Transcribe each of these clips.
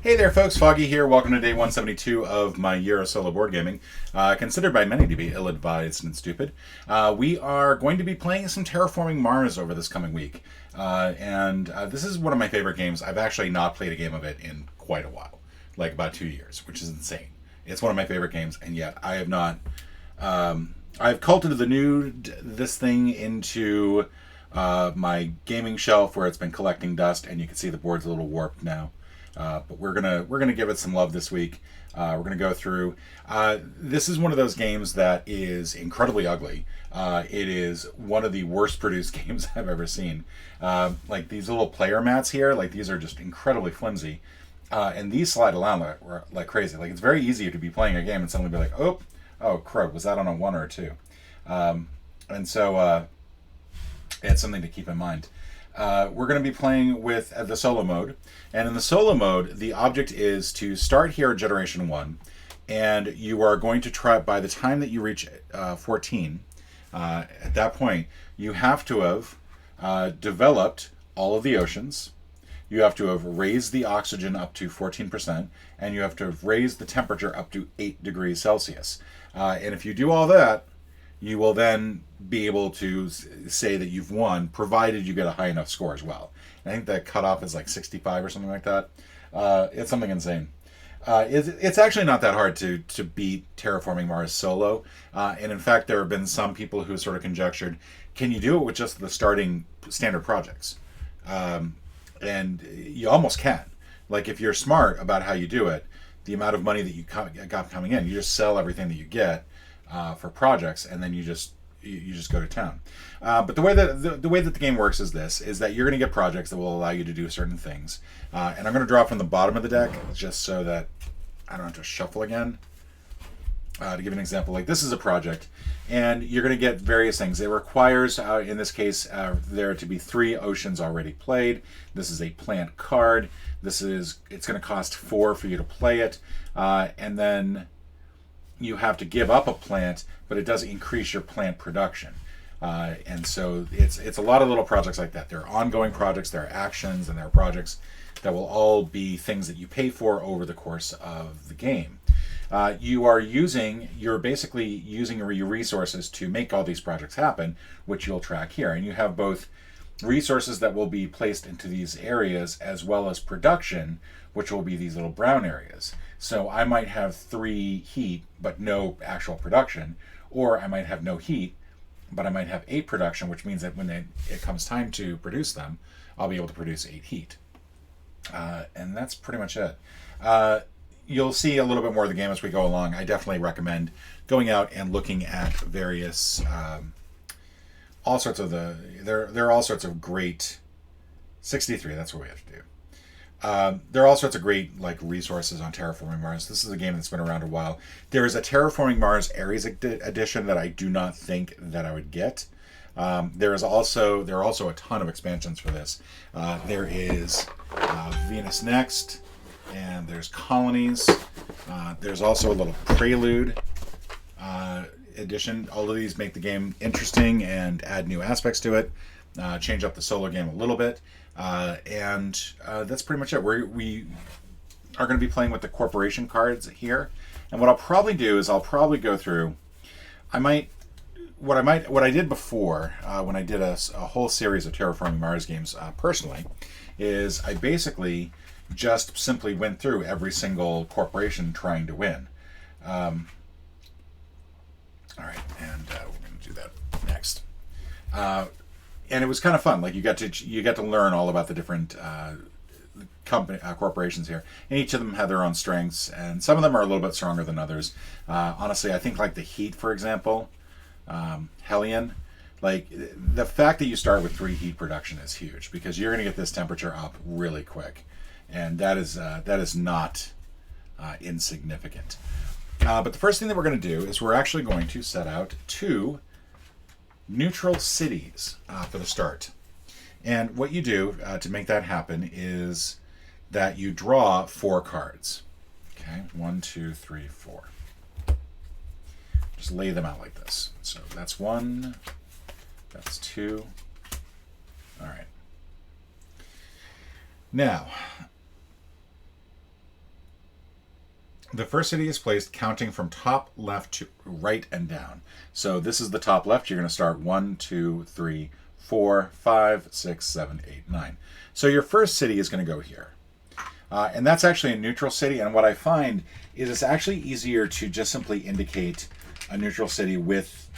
Hey there, folks. Foggy here. Welcome to day 172 of my year of solo board gaming. Considered by many to be ill-advised and stupid. We are going to be playing some Terraforming Mars over this coming week. This is one of my favorite games. I've actually not played a game of it in quite a while, like about 2 years, which is insane. It's one of my favorite games, and yet I have not... I've cultivated this thing into my gaming shelf where it's been collecting dust, and you can see the board's a little warped now. But we're gonna give it some love this week. We're gonna go through. This is one of those games that is incredibly ugly. It is one of the worst produced games I've ever seen. Like these little player mats here, like these are just incredibly flimsy, and these slide around like crazy. Like it's very easy to be playing a game and suddenly be like, oh crap, was that on a 1 or a 2? It's something to keep in mind. We're going to be playing with the solo mode. And in the solo mode, the object is to start here at Generation 1. And you are going to try, by the time that you reach 14, at that point, you have to have developed all of the oceans. You have to have raised the oxygen up to 14%. And you have to have raised the temperature up to 8 degrees Celsius. And if you do all that, you will then be able to say that you've won, provided you get a high enough score as well. And I think the cutoff is like 65 or something like that. It's something insane. It's actually not that hard to beat Terraforming Mars solo. And in fact, there have been some people who sort of conjectured, can you do it with just the starting standard projects? And you almost can. Like if you're smart about how you do it, the amount of money that you got coming in, you just sell everything that you get for projects, and then you just go to town. But the way that the game works is that you're going to get projects that will allow you to do certain things. And I'm going to draw from the bottom of the deck just so that I don't have to shuffle again. To give an example, like this is a project, and you're going to get various things. It requires, in this case, there to be 3 oceans already played. This is a plant card. It's going to cost 4 for you to play it, and then you have to give up a plant, but it does increase your plant production. And so it's a lot of little projects like that. There are ongoing projects, there are actions, and there are projects that will all be things that you pay for over the course of the game. You're basically using your resources to make all these projects happen, which you'll track here. And you have both resources that will be placed into these areas as well as production, which will be these little brown areas. So I might have 3 heat, but no actual production, or I might have no heat, but I might have 8 production, which means that when it comes time to produce them, I'll be able to produce 8 heat. And that's pretty much it. You'll see a little bit more of the game as we go along. I definitely recommend going out and looking at various, all sorts of there are all sorts of great, 63, that's what we have to do. There are all sorts of great resources on Terraforming Mars. This is a game that's been around a while. There is a Terraforming Mars Ares edition that I do not think that I would get. There are also a ton of expansions for this. There is Venus Next, and there's Colonies. There's also a little Prelude edition. All of these make the game interesting and add new aspects to it. Change up the solo game a little bit. That's pretty much it. We are going to be playing with the corporation cards here. And what I'll probably do is I'll probably go through. What I did before when I did a whole series of Terraforming Mars games personally, is I basically just simply went through every single corporation trying to win. All right, and we're going to do that next. And it was kind of fun. Like you got to learn all about the different corporations here, and each of them have their own strengths, and some of them are a little bit stronger than others. Honestly, I think like the Heat, for example, Hellion. Like the fact that you start with 3 heat production is huge because you're going to get this temperature up really quick, and that is not insignificant. But the first thing that we're going to do is we're actually going to set out 2 neutral cities for the start. And what you do to make that happen is that you draw 4 cards. Okay, 1, 2, 3, 4. Just lay them out like this. So that's 1, that's 2. All right. Now, The first city is placed counting from top left to right and down. So this is the top left. You're going to start 1, 2, 3, 4, 5, 6, 7, 8, 9. So your first city is going to go here. And that's actually a neutral city. And what I find is it's actually easier to just simply indicate a neutral city with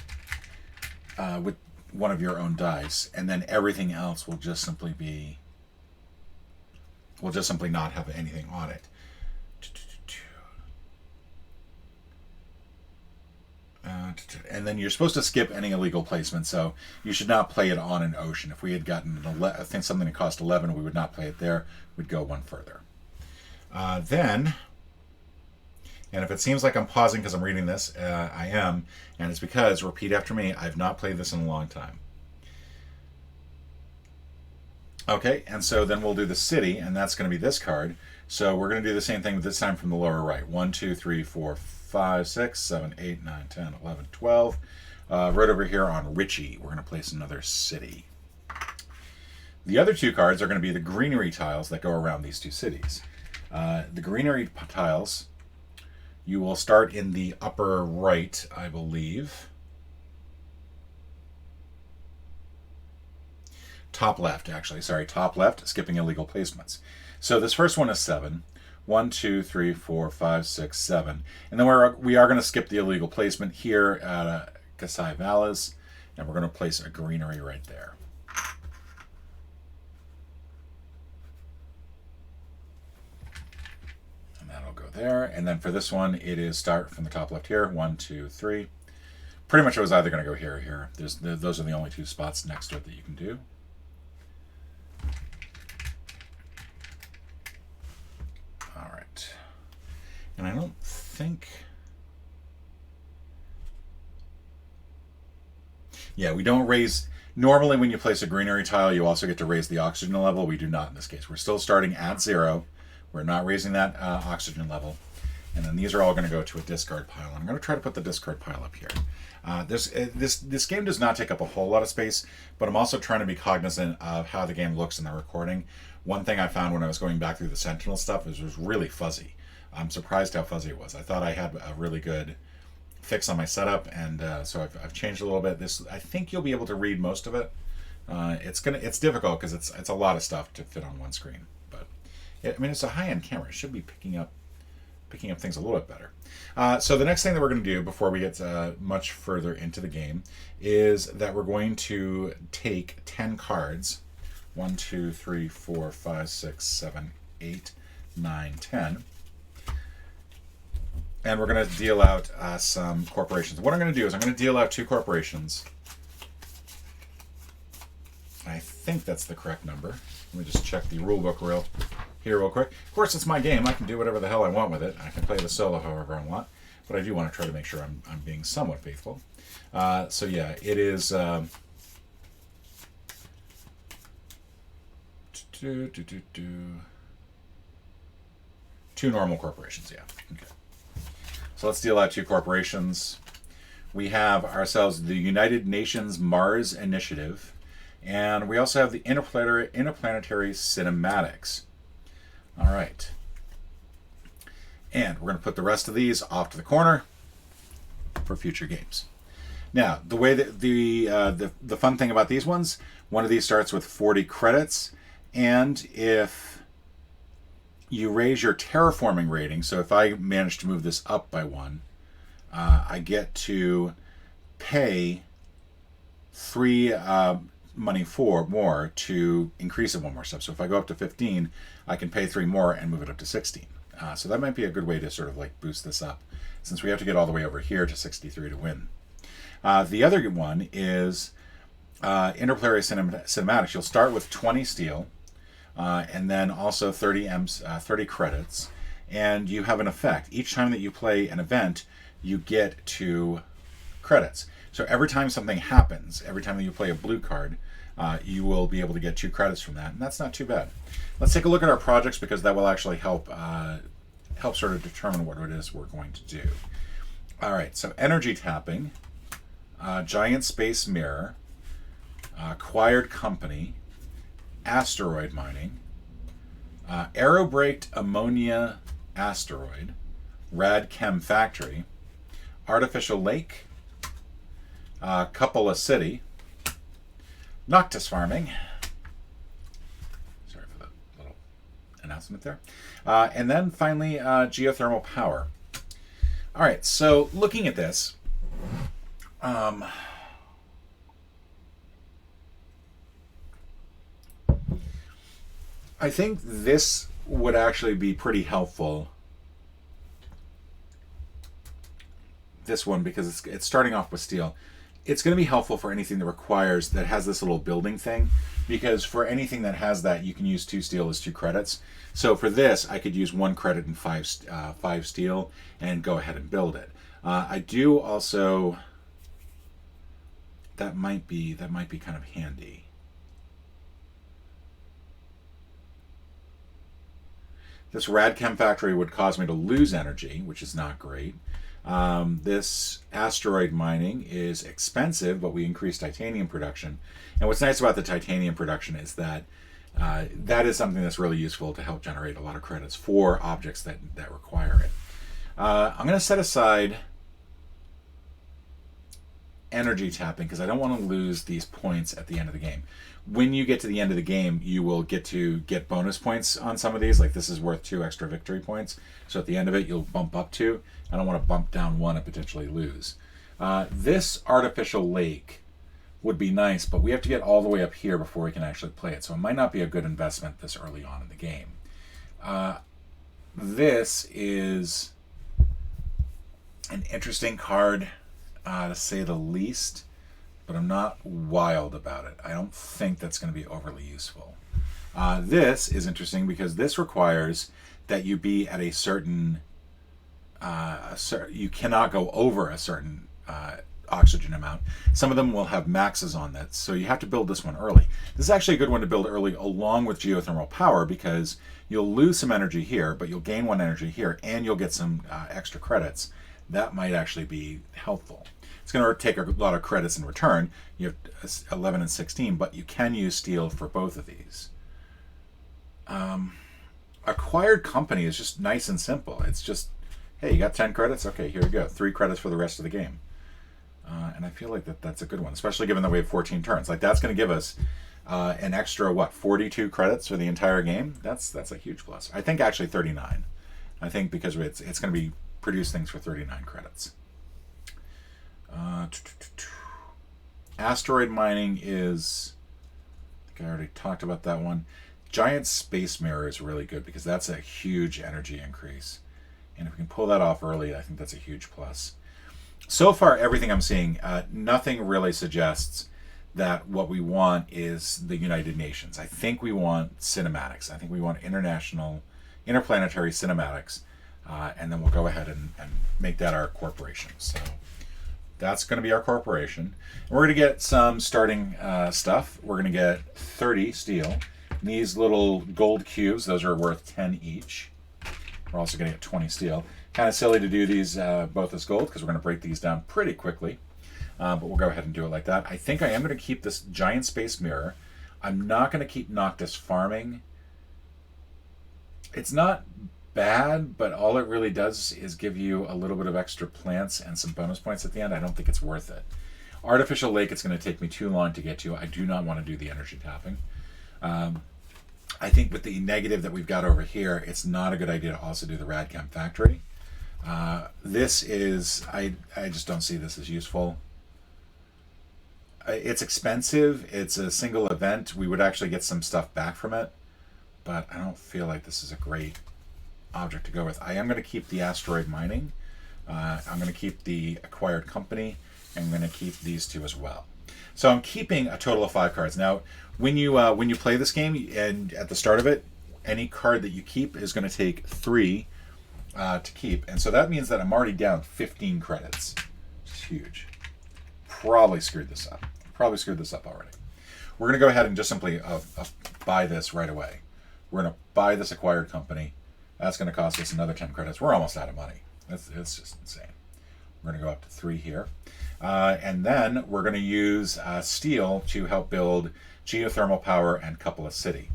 one of your own dice, and then everything else will just simply be not have anything on it. And then you're supposed to skip any illegal placement, so you should not play it on an ocean. If we had gotten I think something that cost 11, we would not play it there. We'd go one further. And if it seems like I'm pausing because I'm reading this, I am, and it's because, repeat after me, I've not played this in a long time. Okay, and so then we'll do the city, and that's going to be this card. So we're going to do the same thing this time from the lower right. 1, 2, 3, 4, 5, 6, 7, 8, 9, 10, 11, 12. Right over here on Richie, we're going to place another city. The other two cards are going to be the greenery tiles that go around these two cities. The greenery tiles, you will start in the upper right, I believe. Top left, actually. Sorry, top left, skipping illegal placements. So this first one is 7. 1, 2, 3, 4, 5, 6, 7. And then we are going to skip the illegal placement here at Kasai Valles, and we're going to place a greenery right there. And that'll go there. And then for this one, it is start from the top left here. 1, 2, 3. Pretty much it was either going to go here or here. Those are the only two spots next to it that you can do. And I don't think... Yeah, we don't raise... Normally when you place a greenery tile, you also get to raise the oxygen level. We do not in this case. We're still starting at 0. We're not raising that oxygen level. And then these are all going to go to a discard pile. I'm going to try to put the discard pile up here. This game does not take up a whole lot of space, but I'm also trying to be cognizant of how the game looks in the recording. One thing I found when I was going back through the Sentinel stuff is it was really fuzzy. I'm surprised how fuzzy it was. I thought I had a really good fix on my setup, and so I've changed a little bit. I think you'll be able to read most of it. It's difficult because it's a lot of stuff to fit on one screen. But it's a high-end camera. It should be picking up things a little bit better. So the next thing that we're going to do before we get much further into the game is that we're going to take 10 cards. 1, 2, 3, 4, 5, 6, 7, 8, 9, 10. And we're going to deal out some corporations. What I'm going to do is I'm going to deal out 2 corporations. I think that's the correct number. Let me just check the rule book real quick. Of course, it's my game. I can do whatever the hell I want with it. I can play the solo however I want. But I do want to try to make sure I'm being somewhat faithful. So yeah, it is... 2 normal corporations, yeah. Okay. So let's deal out 2 corporations. We have ourselves the United Nations Mars Initiative, and we also have the Interplanetary Cinematics. All right. And we're going to put the rest of these off to the corner for future games. Now, the way that the fun thing about these ones, one of these starts with 40 credits, and if you raise your terraforming rating, so if I manage to move this up by 1, I get to pay 3 money more to increase it 1 more step. So if I go up to 15, I can pay 3 more and move it up to 16. So that might be a good way to sort of like boost this up, since we have to get all the way over here to 63 to win. The other one is Interplanetary Cinematics. You'll start with 20 steel, and then also 30 credits, and you have an effect. Each time that you play an event, you get 2 credits. So every time something happens, every time that you play a blue card, you will be able to get 2 credits from that, and that's not too bad. Let's take a look at our projects, because that will actually help sort of determine what it is we're going to do. All right, so energy tapping, giant space mirror, acquired company, asteroid mining, aerobraked ammonia asteroid, Rad Chem Factory, Artificial Lake, Cupola City, Noctis Farming. Sorry for the little announcement there. And then finally, Geothermal Power. All right, so looking at this, I think this would actually be pretty helpful. This one, because it's starting off with steel. It's going to be helpful for anything that has this little building thing, because for anything that has that, you can use 2 steel as 2 credits. So for this, I could use 1 credit and 5 steel and go ahead and build it. I do also. That might be kind of handy. This Rad Chem Factory would cause me to lose energy, which is not great. This asteroid mining is expensive, but we increase titanium production. And what's nice about the titanium production is that that is something that's really useful to help generate a lot of credits for objects that require it. I'm going to set aside energy tapping because I don't want to lose these points at the end of the game. When you get to the end of the game, you will get bonus points on some of these. Like this is worth 2 extra victory points. So at the end of it, you'll bump up 2. I don't want to bump down 1 and potentially lose. This artificial lake would be nice, but we have to get all the way up here before we can actually play it. So it might not be a good investment this early on in the game. This is an interesting card, to say the least. But I'm not wild about it. I don't think that's going to be overly useful. This is interesting because this requires that you be at a certain, you cannot go over a certain oxygen amount. Some of them will have maxes on that, so you have to build this one early. This is actually a good one to build early along with geothermal power because you'll lose some energy here, but you'll gain 1 energy here, and you'll get some extra credits. That might actually be helpful. It's going to take a lot of credits in return. You have 11 and 16, but you can use steel for both of these. Acquired company is just nice and simple. It's just, hey, you got 10 credits? Okay, here you go. 3 credits for the rest of the game. And I feel like that's a good one, especially given that we have 14 turns. Like that's going to give us an extra, 42 credits for the entire game? That's a huge plus. I think actually 39. I think because it's going to be produce things for 39 credits. Asteroid mining is, I think I already talked about that one. Giant space mirror is really good because that's a huge energy increase. And if we can pull that off early, I think that's a huge plus. So far, everything I'm seeing, nothing really suggests that what we want is the United Nations. I think we want cinematics. I think we want interplanetary cinematics. And then we'll go ahead and make that our corporation. So that's going to be our corporation. And we're going to get some starting stuff. We're going to get 30 steel. And these little gold cubes, those are worth 10 each. We're also going to get 20 steel. Kind of silly to do these both as gold because we're going to break these down pretty quickly. But we'll go ahead and do it like that. I think I am going to keep this giant space mirror. I'm not going to keep Noctis farming. It's not bad, but all it really does is give you a little bit of extra plants and some bonus points at the end. I don't think it's worth it. Artificial lake, it's going to take me too long to get to. I do not want to do the energy tapping. I think with the negative that we've got over here, it's not a good idea to also do the Rad Chem Factory. This is, I just don't see this as useful. It's expensive. It's a single event. We would actually get some stuff back from it, but I don't feel like this is a great object to go with. I am going to keep the asteroid mining. I'm going to keep the acquired company. And I'm going to keep these 2 as well. So I'm keeping a total of 5 cards. Now, when you play this game and at the start of it, any card that you keep is going to take 3 to keep, and so that means that I'm already down 15 credits. It's huge. Probably screwed this up. Already. We're going to go ahead and just simply buy this right away. We're going to buy this acquired company. That's going to cost us another 10 credits. We're almost out of money. It's just insane. We're going to go up to 3 here. And then we're going to use steel to help build geothermal power and Cupola City.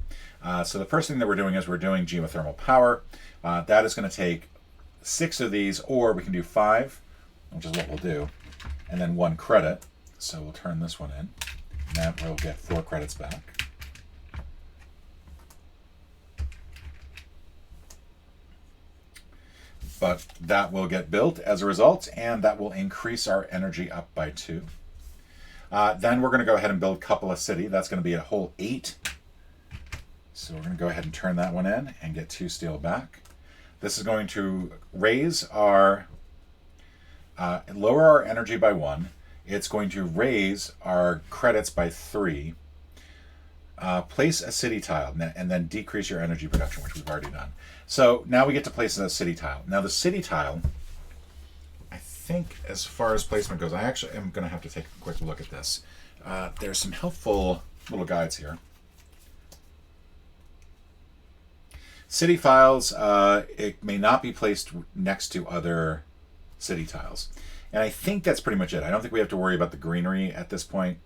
So the first thing that we're doing is we're doing geothermal power. That is going to take 6 of these, or we can do 5, which is what we'll do, and then 1 credit. So we'll turn this one in, and that will get 4 credits back. But that will get built as a result, and that will increase our energy up by 2. Then we're going to go ahead and build Cupola City. That's going to be a whole 8. So we're going to go ahead and turn that one in and get 2 steel back. This is going to raise our, lower our energy by 1. It's going to raise our credits by 3. Place a city tile, and then decrease your energy production, which we've already done. So now we get to place a city tile. Now the city tile, I think as far as placement goes, I actually am going to have to take a quick look at this. There's some helpful little guides here. City tiles, it may not be placed next to other city tiles. And I think that's pretty much it. I don't think we have to worry about the greenery at this point.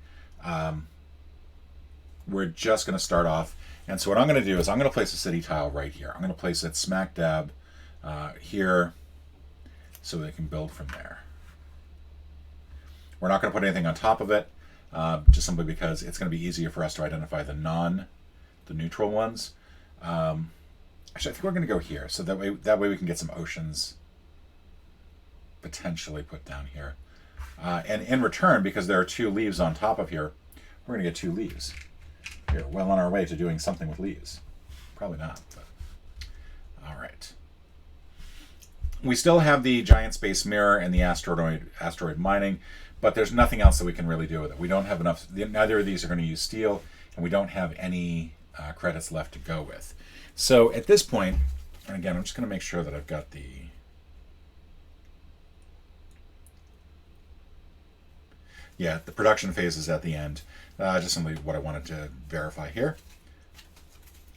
We're just going to start off. And so what I'm going to do is I'm going to place a city tile right here. I'm going to place it smack dab here so they can build from there. We're not going to put anything on top of it, just simply because it's going to be easier for us to identify the neutral ones. Actually, I think we're going to go here, so that way we can get some oceans potentially put down here. And in return, because there are 2 leaves on top of here, we're going to get 2 leaves. We're well on our way to doing something with leaves. Probably not, but all right. We still have the giant space mirror and the asteroid mining, but there's nothing else that we can really do with it. We don't have enough. Neither of these are going to use steel, and we don't have any credits left to go with. So at this point, and again, I'm just going to make sure that I've got the production phase is at the end. Just simply what I wanted to verify here.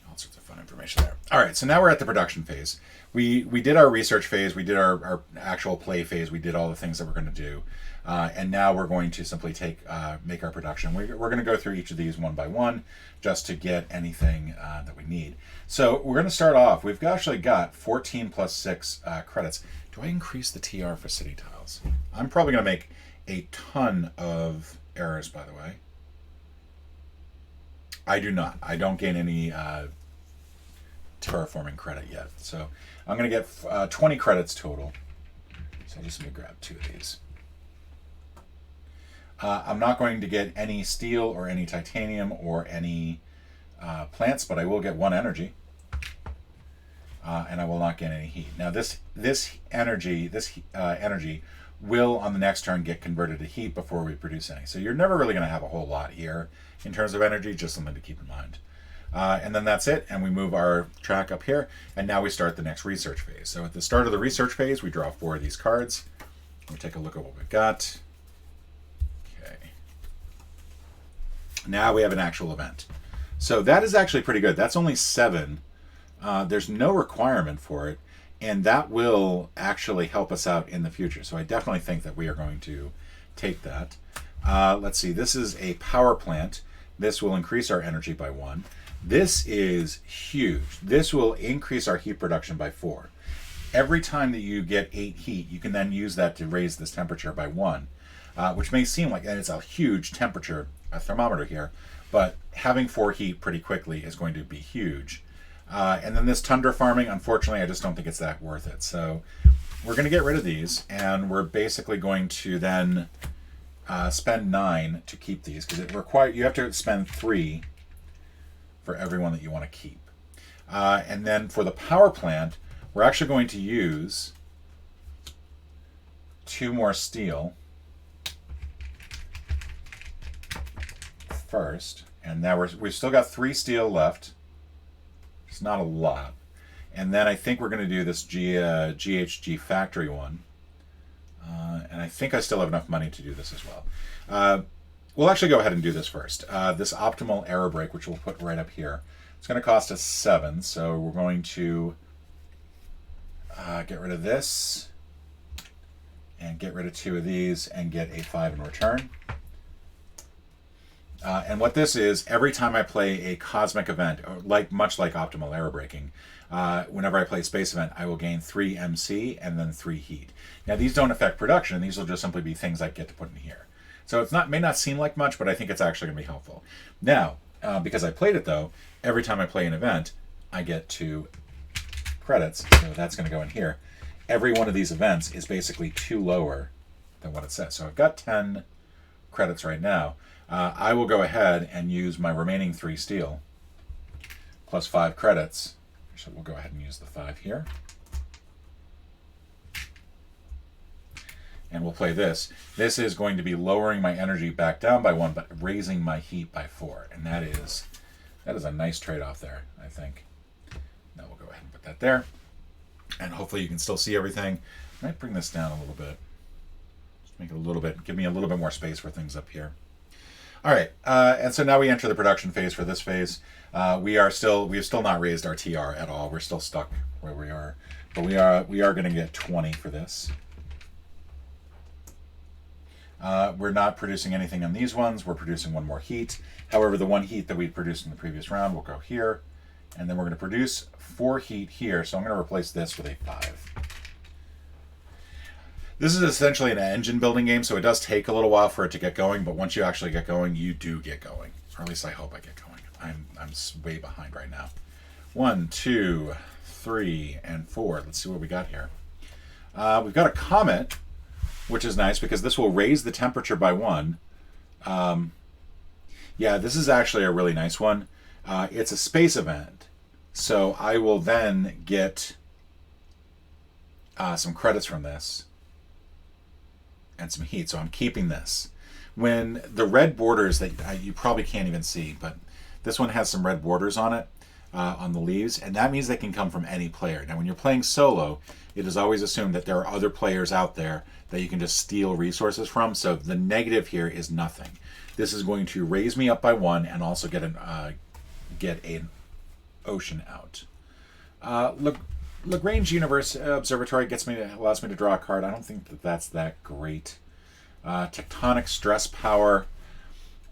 All sorts of fun information there. All right, so now we're at the production phase. We did our research phase. We did our actual play phase. We did all the things that we're going to do. And now we're going to simply make our production. We're going to go through each of these one by one just to get anything that we need. So we're going to start off. We've actually got 14 plus 6 credits. Do I increase the TR for city tiles? I'm probably going to make a ton of errors, by the way. I do not. I don't gain any terraforming credit yet. So I'm going to get 20 credits total. So just let me grab 2 of these. I'm not going to get any steel or any titanium or any plants, but I will get 1 energy. And I will not get any heat. Now this energy will on the next turn get converted to heat before we produce any. So you're never really going to have a whole lot here in terms of energy, just something to keep in mind. And then that's it, and we move our track up here, and now we start the next research phase. So at the start of the research phase, we draw 4 of these cards. We take a look at what we've got. Okay. Now we have an actual event. So that is actually pretty good. That's only 7. There's no requirement for it, and that will actually help us out in the future. So I definitely think that we are going to take that. Let's see, this is a power plant. This will increase our energy by 1. This is huge. This will increase our heat production by 4. Every time that you get 8 heat, you can then use that to raise this temperature by 1, which may seem like it's a huge temperature, a thermometer here, but having 4 heat pretty quickly is going to be huge. And then this tundra farming, unfortunately, I just don't think it's that worth it. So we're going to get rid of these, and we're basically going to then spend 9 to keep these, because you have to spend 3 for every one that you want to keep. And then for the power plant, we're actually going to use 2 more steel first, and now we've still got 3 steel left. It's not a lot. And then I think we're going to do this GHG factory one. And I think I still have enough money to do this as well. We'll actually go ahead and do this first. This optimal error break, which we'll put right up here, it's going to cost us 7. So we're going to get rid of this and get rid of 2 of these and get a 5 in return. And what this is, every time I play a cosmic event, much like optimal air braking, whenever I play a space event, I will gain 3 MC and then 3 heat. Now these don't affect production; these will just simply be things I get to put in here. So it's not may not seem like much, but I think it's actually going to be helpful. Now, because I played it though, every time I play an event, I get 2 credits. So that's going to go in here. Every one of these events is basically 2 lower than what it says. So I've got 10 credits right now. I will go ahead and use my remaining 3 steel plus 5 credits. So we'll go ahead and use the 5 here. And we'll play this. This is going to be lowering my energy back down by 1, but raising my heat by 4. And that is a nice trade-off there, I think. Now we'll go ahead and put that there. And hopefully you can still see everything. I might bring this down a little bit. Just make it a little bit, give me a little bit more space for things up here. All right, and so now we enter the production phase for this phase. We have still not raised our TR at all. We're still stuck where we are, but we are going to get 20 for this. We're not producing anything on these ones. We're producing 1 more heat. However, the 1 heat that we produced in the previous round will go here, and then we're going to produce 4 heat here. So I'm going to replace this with a 5. This is essentially an engine building game, so it does take a little while for it to get going, but once you actually get going, you do get going. Or at least I hope I get going. I'm way behind right now. 1, 2, 3, and 4. Let's see what we got here. We've got a comet, which is nice because this will raise the temperature by 1. Yeah, this is actually a really nice one. It's a space event, so I will then get some credits from this and some heat, so I'm keeping this. When the red borders that you probably can't even see, but this one has some red borders on it, on the leaves, and that means they can come from any player. Now when you're playing solo, it is always assumed that there are other players out there that you can just steal resources from, so the negative here is nothing. This is going to raise me up by 1 and also get an ocean out. Lagrange Universe Observatory allows me to draw a card. I don't think that's that great. Tectonic Stress Power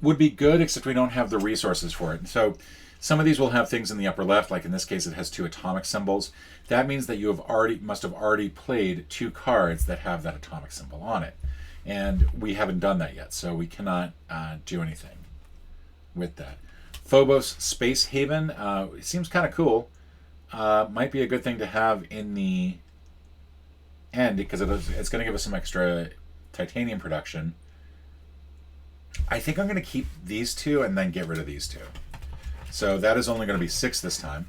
would be good, except we don't have the resources for it. So some of these will have things in the upper left, like in this case it has 2 atomic symbols. That means that you must have already played 2 cards that have that atomic symbol on it. And we haven't done that yet, so we cannot do anything with that. Phobos Space Haven, it seems kind of cool. Might be a good thing to have in the end because it's going to give us some extra titanium production. I think I'm going to keep these 2 and then get rid of these 2. So that is only going to be 6 this time.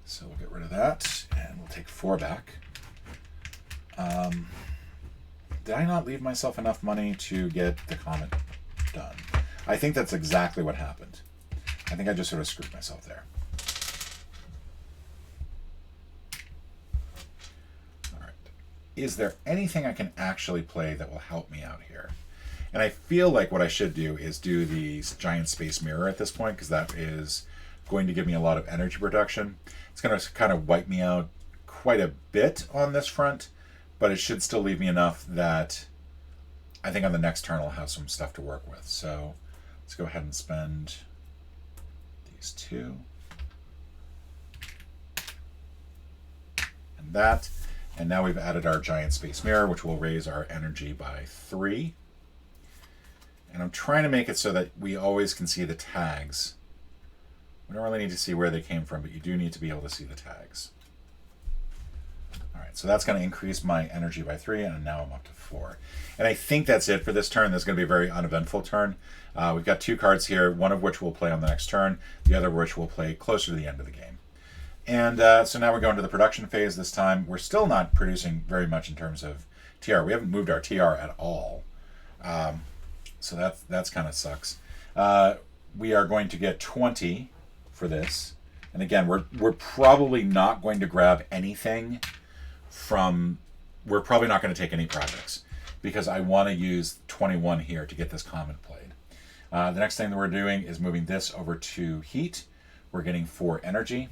So we'll get rid of that and we'll take 4 back. Did I not leave myself enough money to get the comet done? I think that's exactly what happened. I think I just sort of screwed myself there. All right. Is there anything I can actually play that will help me out here? And I feel like what I should do is do the giant space mirror at this point, because that is going to give me a lot of energy production. It's going to kind of wipe me out quite a bit on this front, but it should still leave me enough that I think on the next turn I'll have some stuff to work with. So let's go ahead and spend these 2. And that. And now we've added our giant space mirror, which will raise our energy by 3. And I'm trying to make it so that we always can see the tags. We don't really need to see where they came from, but you do need to be able to see the tags. All right, so that's going to increase my energy by 3, and now I'm up to 4. And I think that's it for this turn. This is going to be a very uneventful turn. We've got 2 cards here, one of which we'll play on the next turn, the other of which we'll play closer to the end of the game. And so now we're going to the production phase this time. We're still not producing very much in terms of TR. We haven't moved our TR at all. So that's kind of sucks. We are going to get 20 for this. And again, we're probably not going to grab anything from... We're probably not going to take any projects because I want to use 21 here to get this comet played. The next thing that we're doing is moving this over to heat. We're getting 4 energy.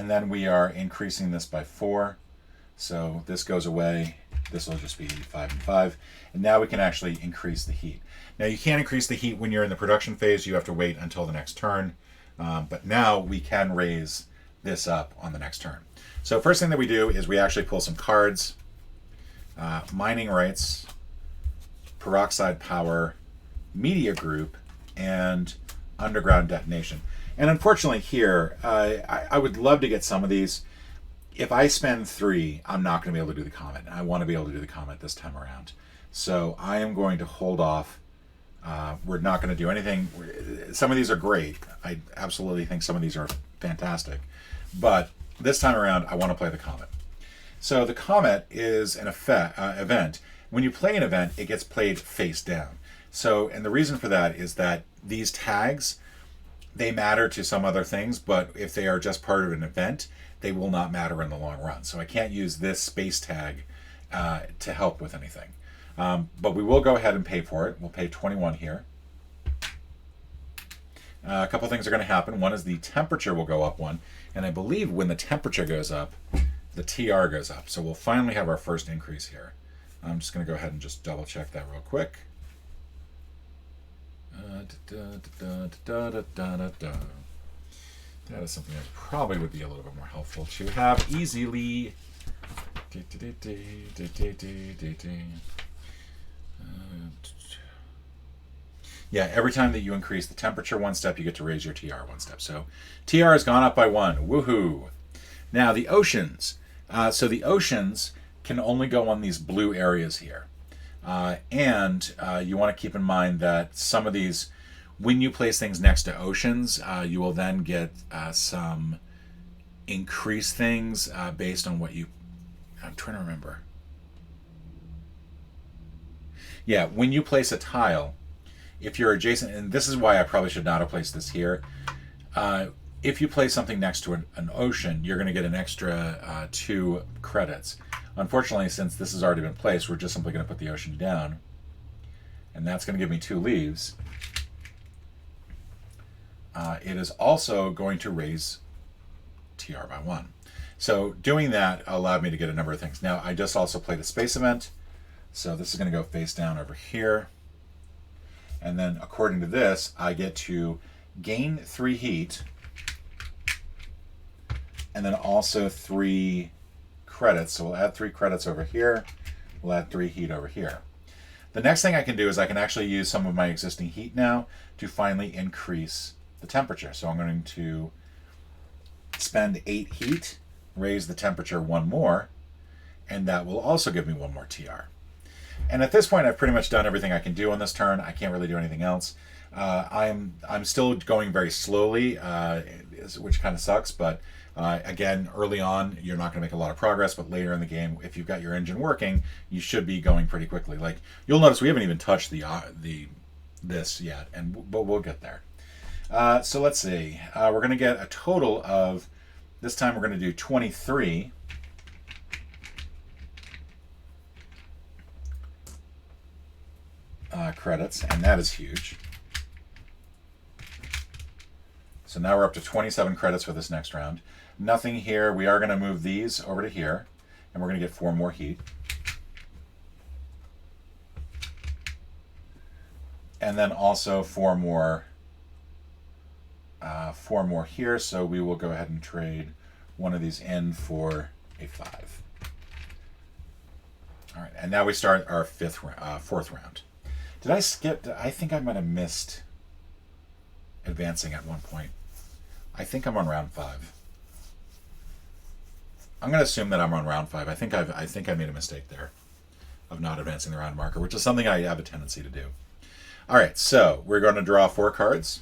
And then we are increasing this by 4. So this goes away. This will just be 5 and 5. And now we can actually increase the heat. Now you can't increase the heat when you're in the production phase. You have to wait until the next turn. But now we can raise this up on the next turn. So first thing that we do is we actually pull some cards. Mining rights, peroxide power, media group, and underground detonation. And unfortunately here, I would love to get some of these. If I spend 3, I'm not going to be able to do the comet. I want to be able to do the comet this time around. So I am going to hold off. We're not going to do anything. Some of these are great. I absolutely think some of these are fantastic. But this time around, I want to play the comet. So the comet is an event. When you play an event, it gets played face down. So, and the reason for that is that these tags, they matter to some other things, but if they are just part of an event, they will not matter in the long run. So I can't use this space tag to help with anything. But we will go ahead and pay for it. We'll pay 21 here. A couple things are going to happen. One is the temperature will go up 1. And I believe when the temperature goes up, the TR goes up. So we'll finally have our first increase here. I'm just going to go ahead and just double check that real quick. That is something that probably would be a little bit more helpful to have easily. Yeah, every time that you increase the temperature 1 step, you get to raise your TR 1 step. So TR has gone up by 1. Woohoo! Now the oceans. So the oceans can only go on these blue areas here. And you want to keep in mind that some of these, when you place things next to oceans, you will then get some increased things based on what you... I'm trying to remember. Yeah, when you place a tile, if you're adjacent, and this is why I probably should not have placed this here, if you place something next to an ocean, you're going to get an extra 2 credits. Unfortunately, since this has already been placed, we're just simply going to put the ocean down. And that's going to give me 2 leaves. It is also going to raise TR by 1. So doing that allowed me to get a number of things. Now, I just also played a space event. So this is going to go face down over here. And then according to this, I get to gain 3 heat. And then also 3 credits. So we'll add 3 credits over here. We'll add 3 heat over here. The next thing I can do is I can actually use some of my existing heat now to finally increase the temperature. So I'm going to spend 8 heat, raise the temperature 1 more, and that will also give me 1 more TR. And at this point, I've pretty much done everything I can do on this turn. I can't really do anything else. I'm still going very slowly, which kind of sucks, but again, early on, you're not going to make a lot of progress, but later in the game, if you've got your engine working, you should be going pretty quickly. Like, you'll notice we haven't even touched this yet, but we'll get there. So let's see. We're going to get a total of, this time we're going to do 23. Credits, and that is huge. So now we're up to 27 credits for this next round. Nothing here. We are going to move these over to here, and we're going to get 4 more heat. And then also 4 more here, so we will go ahead and trade one of these in for a 5. All right, and now we start our 4th round. Did I skip? I think I might have missed advancing at one point. I think I'm on round 5. I'm going to assume that I'm on round 5. I think I made a mistake there of not advancing the round marker, which is something I have a tendency to do. All right, so we're going to draw 4 cards.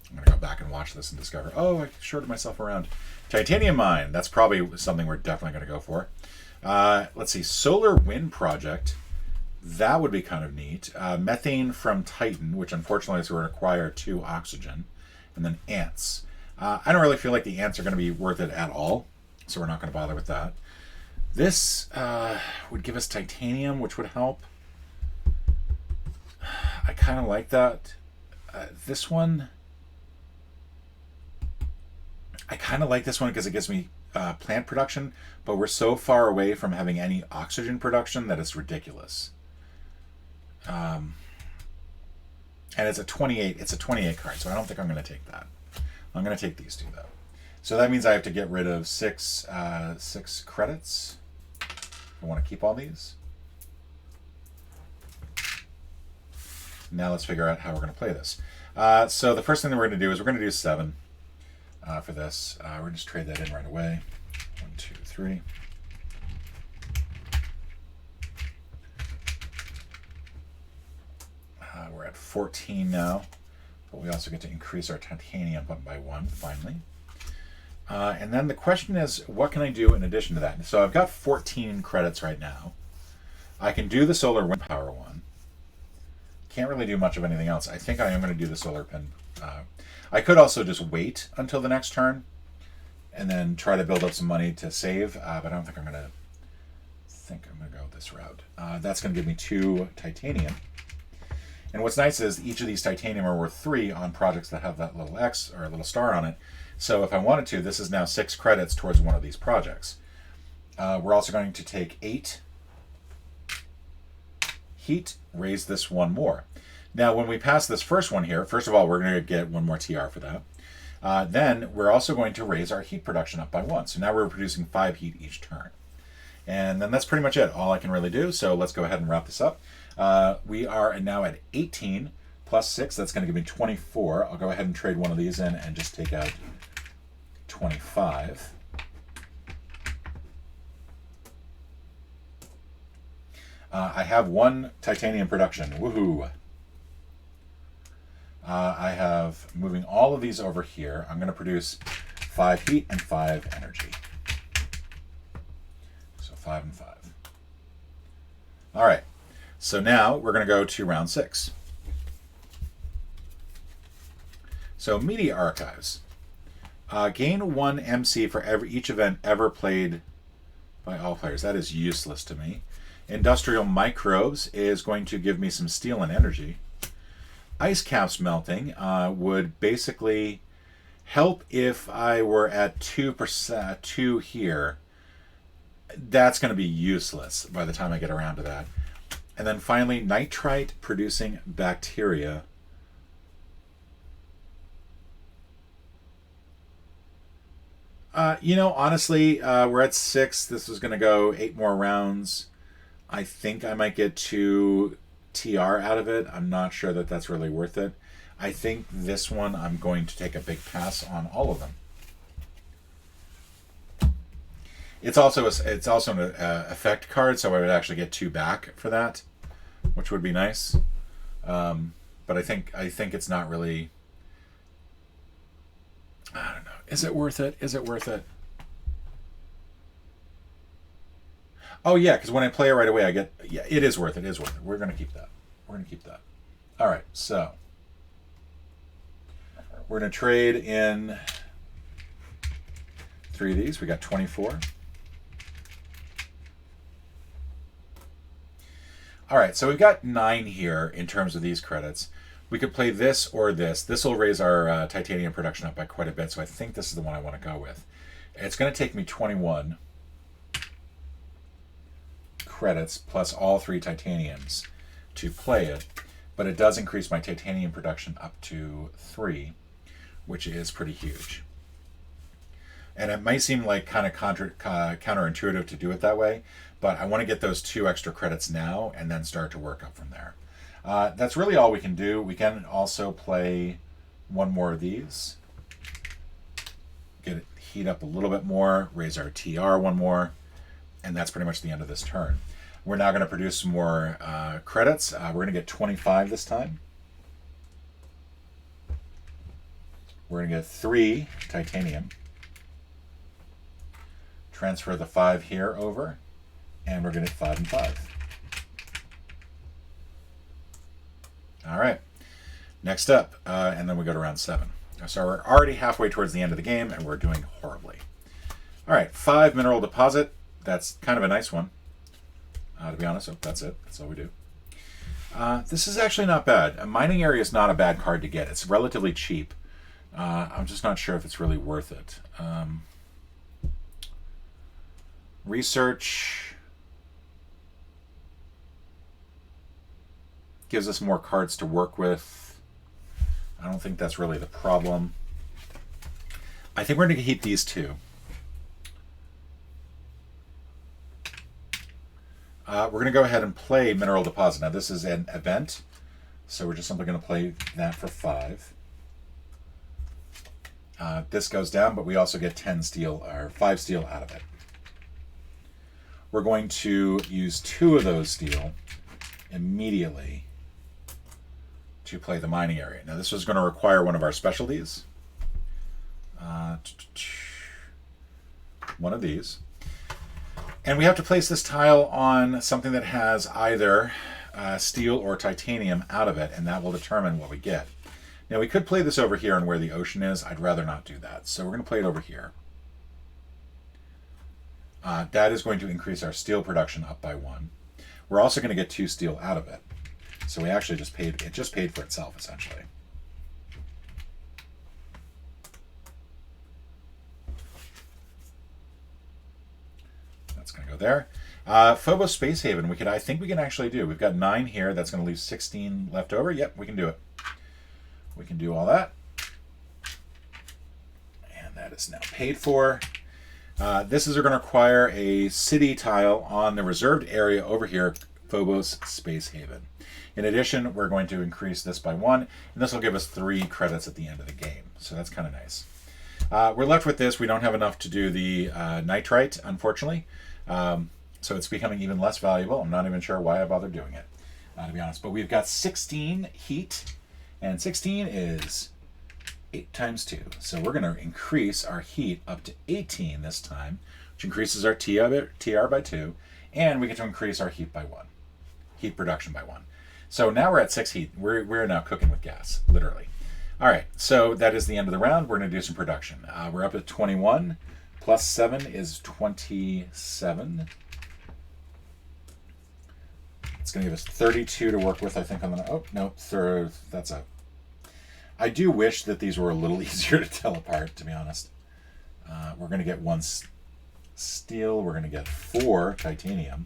I'm going to go back and watch this and discover, oh, I shorted myself around. Titanium mine. That's probably something we're definitely going to go for. Let's see, solar wind project. That would be kind of neat. Methane from Titan, which unfortunately is going to require 2 oxygen. And then ants. I don't really feel like the ants are going to be worth it at all, so we're not going to bother with that. This would give us titanium, which would help. I kind of like that. This one, I kind of like this one because it gives me plant production, but we're so far away from having any oxygen production that it's ridiculous. And it's a 28. It's a 28 card, so I don't think I'm going to take that. I'm going to take these two though. So that means I have to get rid of six credits. I want to keep all these. Now let's figure out how we're going to play this. So the first thing that we're going to do is we're going to do 7 for this. We're going to just trade that in right away. 1, 2, 3. We're at 14 now, but we also get to increase our titanium by 1 finally. And then the question is, what can I do in addition to that? So I've got 14 credits right now. I can do the solar wind power one. Can't really do much of anything else. I think I am going to do the solar pin. I could also just wait until the next turn and then try to build up some money to save, but I don't think I'm going to go this route. That's going to give me 2 titanium. And what's nice is each of these titanium are worth 3 on projects that have that little X or a little star on it. So if I wanted to, this is now 6 credits towards one of these projects. We're also going to take 8 heat, raise this 1 more. Now, when we pass this first one here, first of all, we're going to get 1 more TR for that. Then we're also going to raise our heat production up by 1. So now we're producing 5 heat each turn. And then that's pretty much it, all I can really do. So let's go ahead and wrap this up. We are now at 18 plus 6. That's going to give me 24. I'll go ahead and trade one of these in and just take out 25. I have 1 titanium production. Woohoo! I have moving all of these over here. I'm going to produce 5 heat and 5 energy. So 5 and 5. All right. So now we're going to go to round 6. So media archives. Gain 1 MC for each event ever played by all players. That is useless to me. Industrial microbes is going to give me some steel and energy. Ice caps melting would basically help if I were at 2%, 2 here. That's going to be useless by the time I get around to that. And then finally, nitrite producing bacteria. Honestly, we're at 6. This is going to go 8 more rounds. I think I might get 2 TR out of it. I'm not sure that that's really worth it. I think this one I'm going to take a big pass on all of them. It's also an effect card, so I would actually get 2 back for that, which would be nice. But I think it's not really. I don't know. Is it worth it? Is it worth it? Oh yeah, because when I play it right away, I get it is worth it. It is worth it. We're gonna keep that. We're gonna keep that. All right, so we're gonna trade in 3 of these. We got 24. All right, so we've got 9 here in terms of these credits. We could play this or this. This will raise our titanium production up by quite a bit, so I think this is the one I want to go with. It's going to take me 21 credits plus all 3 titaniums to play it, but it does increase my titanium production up to 3, which is pretty huge. And it might seem like kind of counterintuitive to do it that way, but I want to get those 2 extra credits now and then start to work up from there. That's really all we can do. We can also play 1 more of these. Get it heat up a little bit more, raise our TR 1 more, and that's pretty much the end of this turn. We're now going to produce some more credits. We're going to get 25 this time. We're going to get 3 titanium. Transfer the 5 here over, and we're going to get 5 and 5. All right, next up, and then we go to round 7. So we're already halfway towards the end of the game, and we're doing horribly. All right, 5 mineral deposit. That's kind of a nice one, to be honest. So that's it. That's all we do. This is actually not bad. A mining area is not a bad card to get. It's relatively cheap. I'm just not sure if it's really worth it. Research gives us more cards to work with. I don't think that's really the problem. I think we're going to keep these two. We're going to go ahead and play Mineral Deposit. Now this is an event, so we're just simply going to play that for 5. This goes down, but we also get 10 steel, or 5 steel out of it. We're going to use 2 of those steel immediately to play the mining area. Now this is going to require one of our specialties. One of these. And we have to place this tile on something that has either steel or titanium out of it, and that will determine what we get. Now we could play this over here and where the ocean is. I'd rather not do that. So we're going to play it over here. That is going to increase our steel production up by 1. We're also going to get 2 steel out of it. So we actually just paid, it just paid for itself essentially. That's going to go there. Phobos Space Haven, I think we can actually do. We've got 9 here. That's going to leave 16 left over. Yep, we can do it. We can do all that. And that is now paid for. This is going to require a city tile on the reserved area over here, Phobos Space Haven. In addition, we're going to increase this by 1, and this will give us 3 credits at the end of the game. So that's kind of nice. We're left with this. We don't have enough to do the nitrite, unfortunately. So it's becoming even less valuable. I'm not even sure why I bothered doing it, to be honest. But we've got 16 heat, and 16 is 8 times 2. So we're going to increase our heat up to 18 this time, which increases our TR by 2, and we get to increase our heat by 1. Heat production by 1. So now we're at 6 heat. We're now cooking with gas, literally. All right, so that is the end of the round. We're going to do some production. We're up at 21. Plus 7 is 27. It's going to give us 32 to work with, I think, on the... Oh, no, that's a... I do wish that these were a little easier to tell apart, to be honest. We're going to get 1 steel. We're going to get 4 titanium.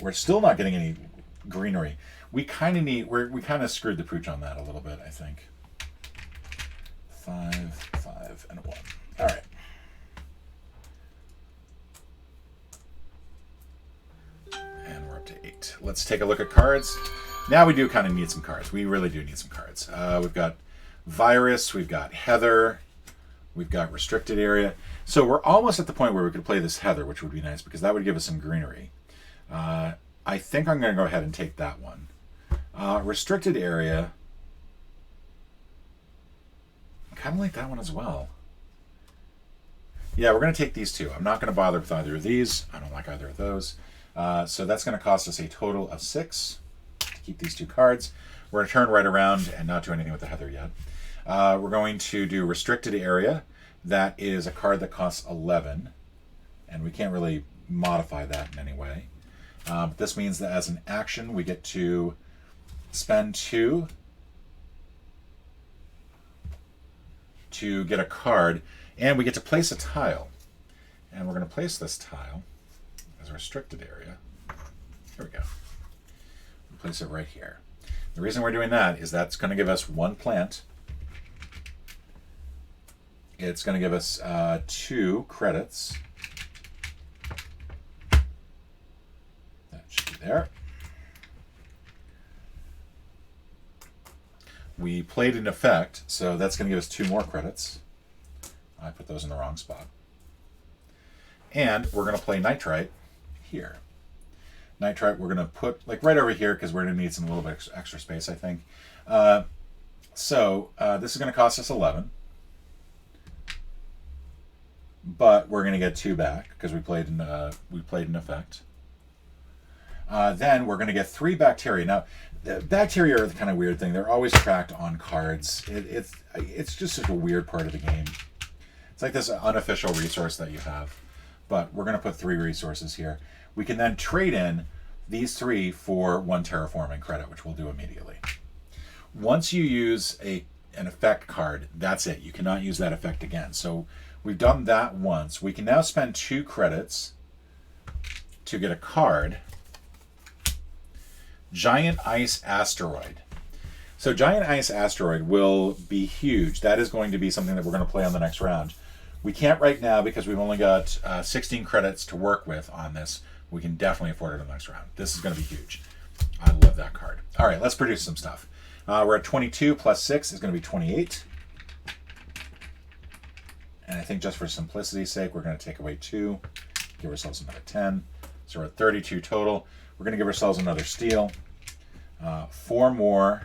We're still not getting any greenery. We kind of need... We kind of screwed the pooch on that a little bit, I think. 5, 5, and 1. All right. And we're up to 8. Let's take a look at cards. Now we do kind of need some cards. We really do need some cards. We've got Virus, we've got Heather, we've got Restricted Area. So we're almost at the point where we could play this Heather, which would be nice because that would give us some greenery. I think I'm going to go ahead and take that one. Restricted Area... kind of like that one as well. Yeah, we're going to take these 2. I'm not going to bother with either of these. I don't like either of those. So that's going to cost us a total of 6 to keep these 2 cards. We're going to turn right around and not do anything with the Heather yet. We're going to do Restricted Area. That is a card that costs 11. And we can't really modify that in any way. This means that as an action, we get to spend 2 to get a card, and we get to place a tile. And we're going to place this tile as a restricted area. Here we go. We'll place it right here. The reason we're doing that is that's going to give us 1 plant. It's going to give us 2 credits. That should be there. We played an effect, so that's going to give us 2 more credits. I put those in the wrong spot. And we're going to play Nitrite here. Nitrite we're going to put like right over here because we're going to need some little bit extra space, I think. This is going to cost us 11. But we're going to get 2 back because we played an effect. Then we're going to get 3 bacteria. Now, the bacteria are the kind of weird thing. They're always tracked on cards. It's just such a weird part of the game. It's like this unofficial resource that you have. But we're going to put 3 resources here. We can then trade in these 3 for 1 terraforming credit, which we'll do immediately. Once you use an effect card, that's it. You cannot use that effect again. So we've done that once. We can now spend 2 credits to get a card. Giant Ice Asteroid. So Giant Ice Asteroid will be huge. That is going to be something that we're going to play on the next round. We can't right now because we've only got 16 credits to work with on this. We can definitely afford it in the next round. This is going to be huge. I love that card. All right, let's produce some stuff. We're at 22 plus 6 is going to be 28. And I think just for simplicity's sake, we're going to take away 2, give ourselves another 10. So we're at 32 total. We're going to give ourselves another steel. 4 more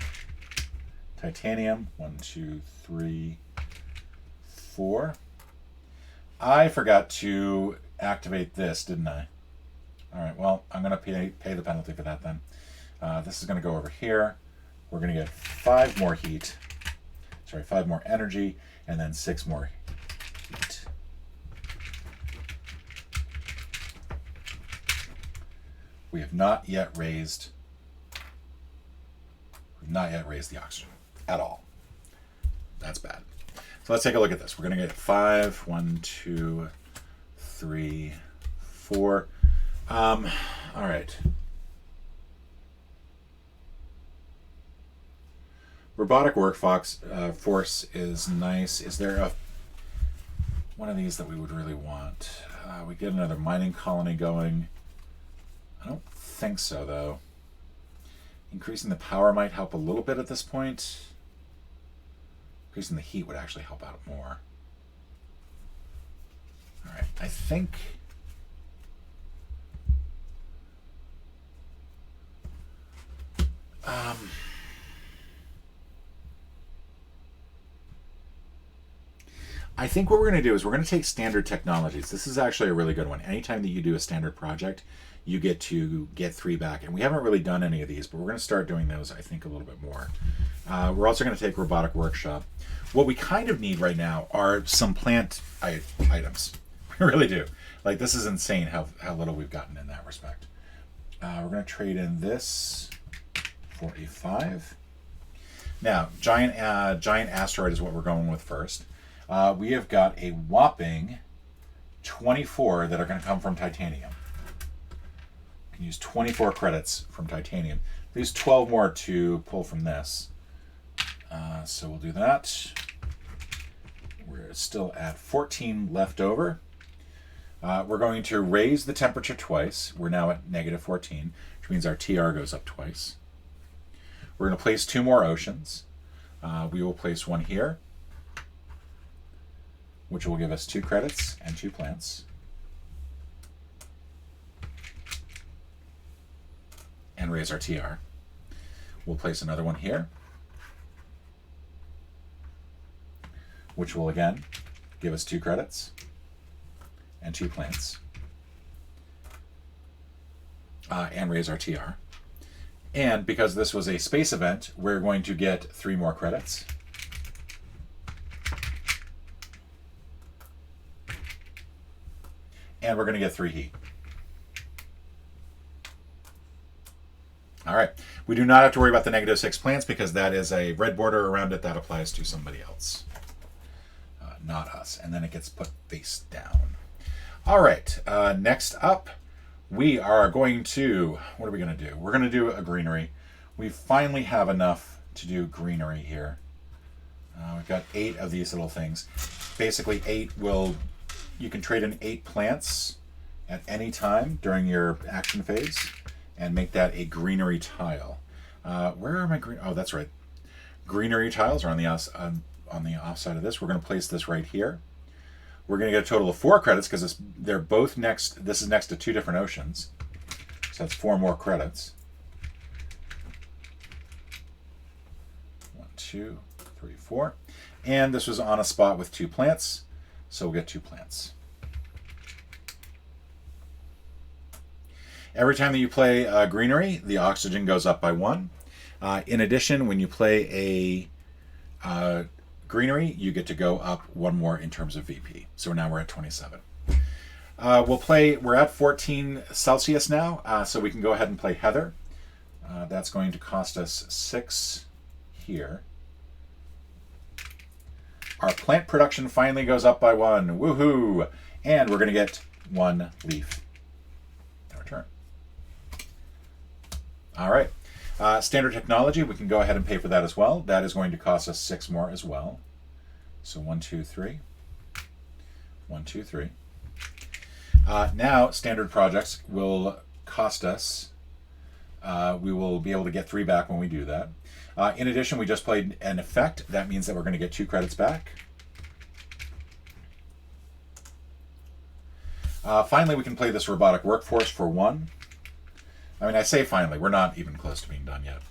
titanium. 1, 2, 3, 4. I forgot to activate this, didn't I? All right, well, I'm going to pay the penalty for that then. This is going to go over here. We're going to get 5 more heat. Sorry, 5 more energy, and then 6 more heat. We have not yet raised the oxygen at all. That's bad. So let's take a look at this. We're going to get 5, 1, 2, 3, 4. All right. Robotic workforce is nice. Is there one of these that we would really want? We get another mining colony going. I don't think so, though. Increasing the power might help a little bit at this point. Increasing the heat would actually help out more. All right, I think... I think what we're going to do is we're going to take standard technologies. This is actually a really good one. Anytime that you do a standard project, you get to get 3 back. And we haven't really done any of these, but we're going to start doing those, I think, a little bit more. We're also going to take robotic workshop. What we kind of need right now are some plant items. We really do. Like, this is insane how little we've gotten in that respect. We're going to trade in this for a 5. Now, giant asteroid is what we're going with first. We have got a whopping 24 that are going to come from titanium. We can use 24 credits from titanium. There's 12 more to pull from this. So we'll do that. We're still at 14 left over. We're going to raise the temperature twice. We're now at -14, which means our TR goes up twice. We're going to place 2 more oceans. We will place one here, which will give us 2 credits and 2 plants. And raise our TR. We'll place another one here, which will again give us 2 credits and 2 plants. And raise our TR. And because this was a space event, we're going to get 3 more credits. And we're going to get 3 heat. All right. We do not have to worry about the -6 plants because that is a red border around it that applies to somebody else. Not us. And then it gets put face down. All right. Next up, we are going to... What are we going to do? We're going to do a greenery. We finally have enough to do greenery here. We've got 8 of these little things. Basically, 8 will... You can trade in 8 plants at any time during your action phase and make that a greenery tile. Where are my green? Oh, that's right. Greenery tiles are on the offside of this. We're going to place this right here. We're going to get a total of 4 credits because they're both next. This is next to 2 different oceans, so that's 4 more credits. 1, 2, 3, 4, and this was on a spot with 2 plants. So we'll get 2 plants. Every time that you play greenery, the oxygen goes up by 1. In addition, when you play a greenery, you get to go up 1 more in terms of VP. So now we're at 27. We're at 14 Celsius now, so we can go ahead and play Heather. That's going to cost us 6 here. Our plant production finally goes up by 1. Woohoo! And we're going to get 1 leaf in return. All right. Standard technology, we can go ahead and pay for that as well. That is going to cost us 6 more as well. So 1, 2, 3. 1, 2, 3. Now, standard projects will cost us, we will be able to get 3 back when we do that. In addition, we just played an effect. That means that we're going to get 2 credits back. Finally, we can play this robotic workforce for 1. I mean, I say finally, we're not even close to being done yet.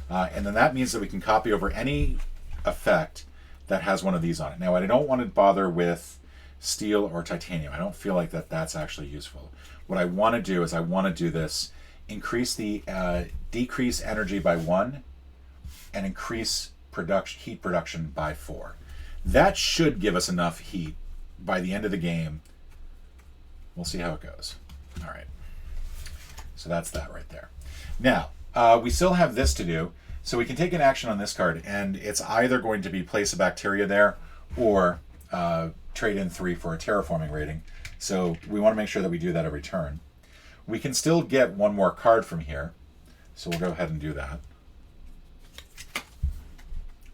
And then that means that we can copy over any effect that has one of these on it. Now, I don't want to bother with steel or titanium. I don't feel like that's actually useful. What I want to do is I want to do this, increase the decrease energy by 1 and increase heat production by 4. That should give us enough heat by the end of the game. We'll see how it goes. All right. So that's that right there. Now, we still have this to do. So we can take an action on this card, and it's either going to be place a bacteria there or trade in 3 for a terraforming rating. So we want to make sure that we do that every turn. We can still get 1 more card from here. So we'll go ahead and do that.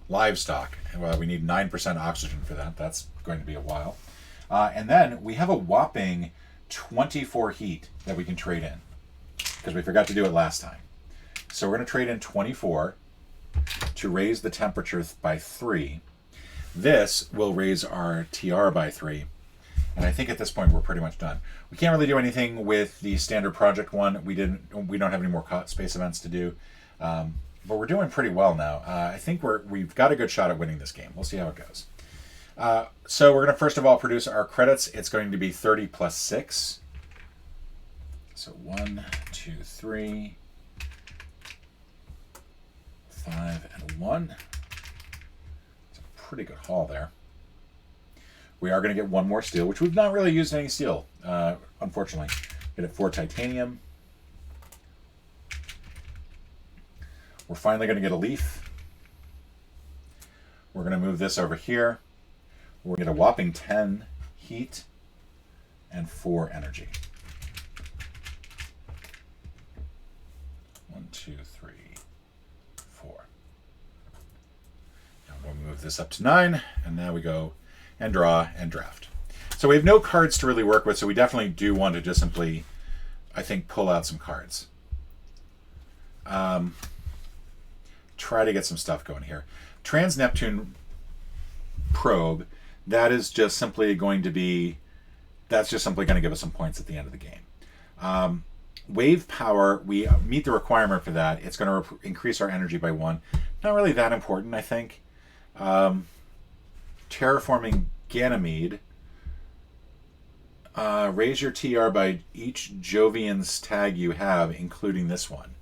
Livestock. Well, we need 9% oxygen for that. That's going to be a while. And then we have a whopping 24 heat that we can trade in, because we forgot to do it last time. So we're going to trade in 24 to raise the temperature by 3. This will raise our TR by 3. And I think at this point we're pretty much done. We can't really do anything with the standard project one. We don't have any more space events to do. But we're doing pretty well now. I think we've got a good shot at winning this game. We'll see how it goes. So we're going to first of all produce our credits. It's going to be 30 plus 6. So 1, 2, 3, 5, and 1. It's a pretty good haul there. We are going to get 1 more steel, which we've not really used any steel, unfortunately. Get it 4 titanium. We're finally going to get a leaf. We're going to move this over here. We're going to get a whopping 10 heat and 4 energy. 1, 2, 3, 4. Now we're going to move this up to 9, and now we go and draw and draft. So we have no cards to really work with, so we definitely do want to just simply, I think, pull out some cards. Try to get some stuff going here. Trans-Neptune probe, that is just simply going to be, that's just simply going to give us some points at the end of the game. Wave power, we meet the requirement for that. It's going to increase our energy by 1. Not really that important, I think. Terraforming Ganymede. Raise your TR by each Jovian's tag you have, including this one.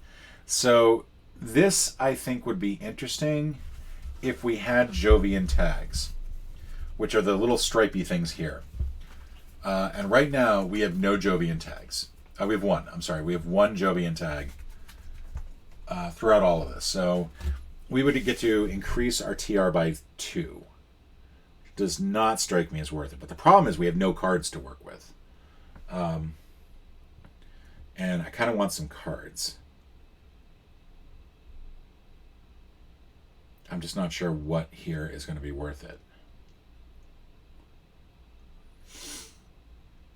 So this, I think, would be interesting if we had Jovian tags, which are the little stripy things here. And right now, we have no Jovian tags. We have 1. I'm sorry. We have 1 Jovian tag throughout all of this. So we would get to increase our TR by 2. Does not strike me as worth it. But the problem is we have no cards to work with. And I kind of want some cards. I'm just not sure what here is going to be worth it.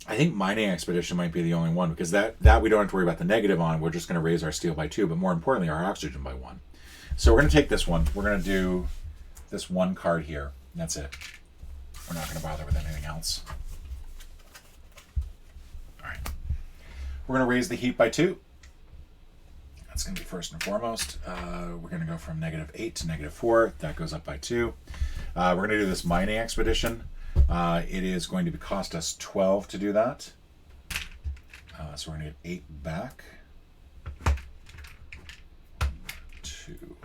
I think Mining Expedition might be the only one, because that we don't have to worry about the negative on. We're just going to raise our steel by 2, but more importantly, our oxygen by 1. So we're going to take this one. We're going to do this 1 card here. And that's it. We're not going to bother with anything else. All right. We're going to raise the heat by 2. That's going to be first and foremost. We're going to go from -8 to -4. That goes up by 2. We're going to do this Mining Expedition. It is going to cost us 12 to do that. So we're going to get 8 back. 1, 2,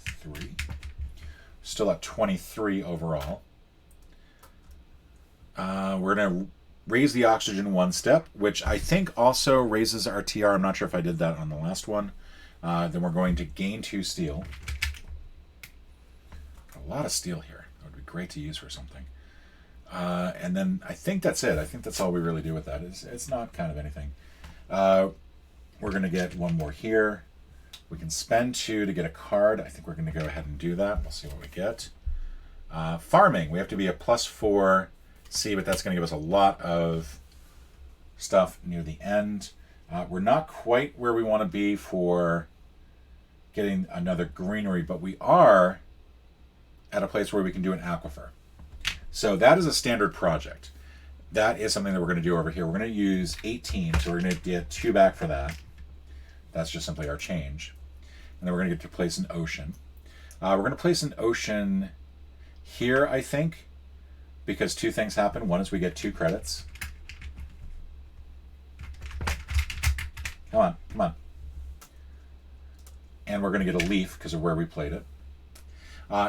3. Still at 23 overall. We're going to raise the oxygen 1 step, which I think also raises our TR. I'm not sure if I did that on the last one. Then we're going to gain 2 steel. a lot of steel here. It would be great to use for something. And then I think that's it. I think that's all we really do with that. It's not kind of anything. We're going to get one more here. We can spend 2 to get a card. I think we're going to go ahead and do that. We'll see what we get. Farming. We have to be a +4 C, but that's going to give us a lot of stuff near the end. We're not quite where we want to be for getting another greenery, but we are at a place where we can do an aquifer. So that is a standard project. That is something that we're going to do over here. We're going to use 18, so we're going to get 2 back for that. That's just simply our change. And then we're going to get to place an ocean. We're going to place an ocean here, I think, because 2 things happen. One is we get 2 credits. Come on, come on. And we're going to get a leaf because of where we played it.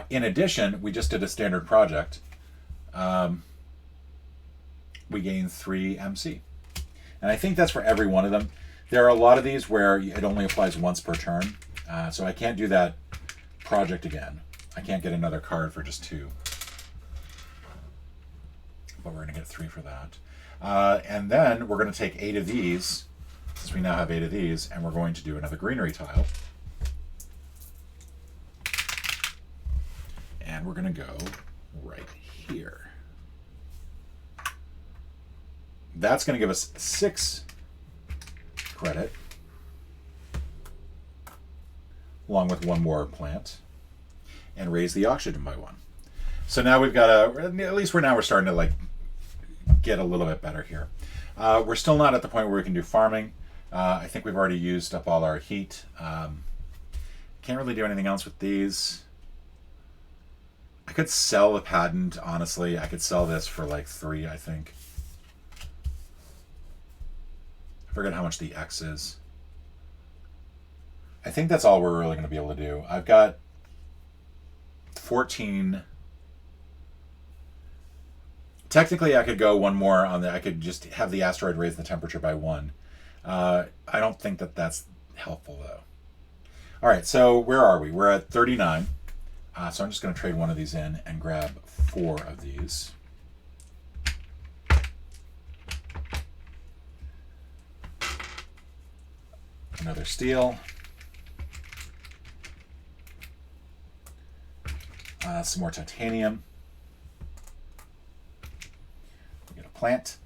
In addition, we just did a standard project. We gain 3 MC. And I think that's for every one of them. There are a lot of these where it only applies once per turn. So I can't do that project again. I can't get another card for just 2. But we're going to get 3 for that. And then we're going to take 8 of these, since we now have 8 of these, and we're going to do another greenery tile. And we're going to go right here. That's going to give us 6 credit, along with 1 more plant, and raise the oxygen by 1. So now we've got at least we're starting to like get a little bit better here. We're still not at the point where we can do farming. I think we've already used up all our heat. Can't really do anything else with these. I could sell the patent, honestly. I could sell this for like 3, I think. I forget how much the X is. I think that's all we're really going to be able to do. I've got 14. Technically, I could go 1 more on the. I could just have the asteroid raise the temperature by 1. I don't think that that's helpful, though. All right, so where are we? We're at 39. So I'm just going to trade 1 of these in and grab 4 of these. Another steel. Some more titanium. We get a plant.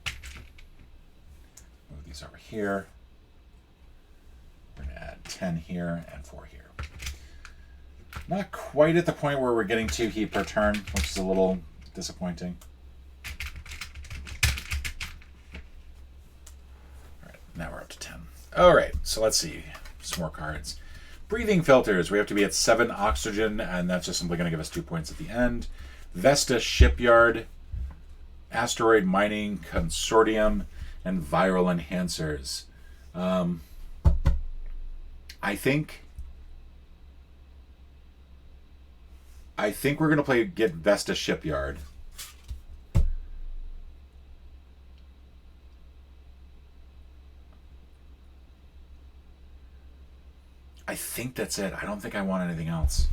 Move these over here. We're going to add 10 here and 4 here. Not quite at the point where we're getting 2 heat per turn, which is a little disappointing. All right, now we're up to 10. All right, so let's see. Some more cards. Breathing filters. We have to be at 7 oxygen, and that's just simply going to give us 2 points at the end. Vesta Shipyard, Asteroid Mining Consortium, and Viral Enhancers. I think we're going to get Vesta Shipyard. I think that's it. I don't think I want anything else.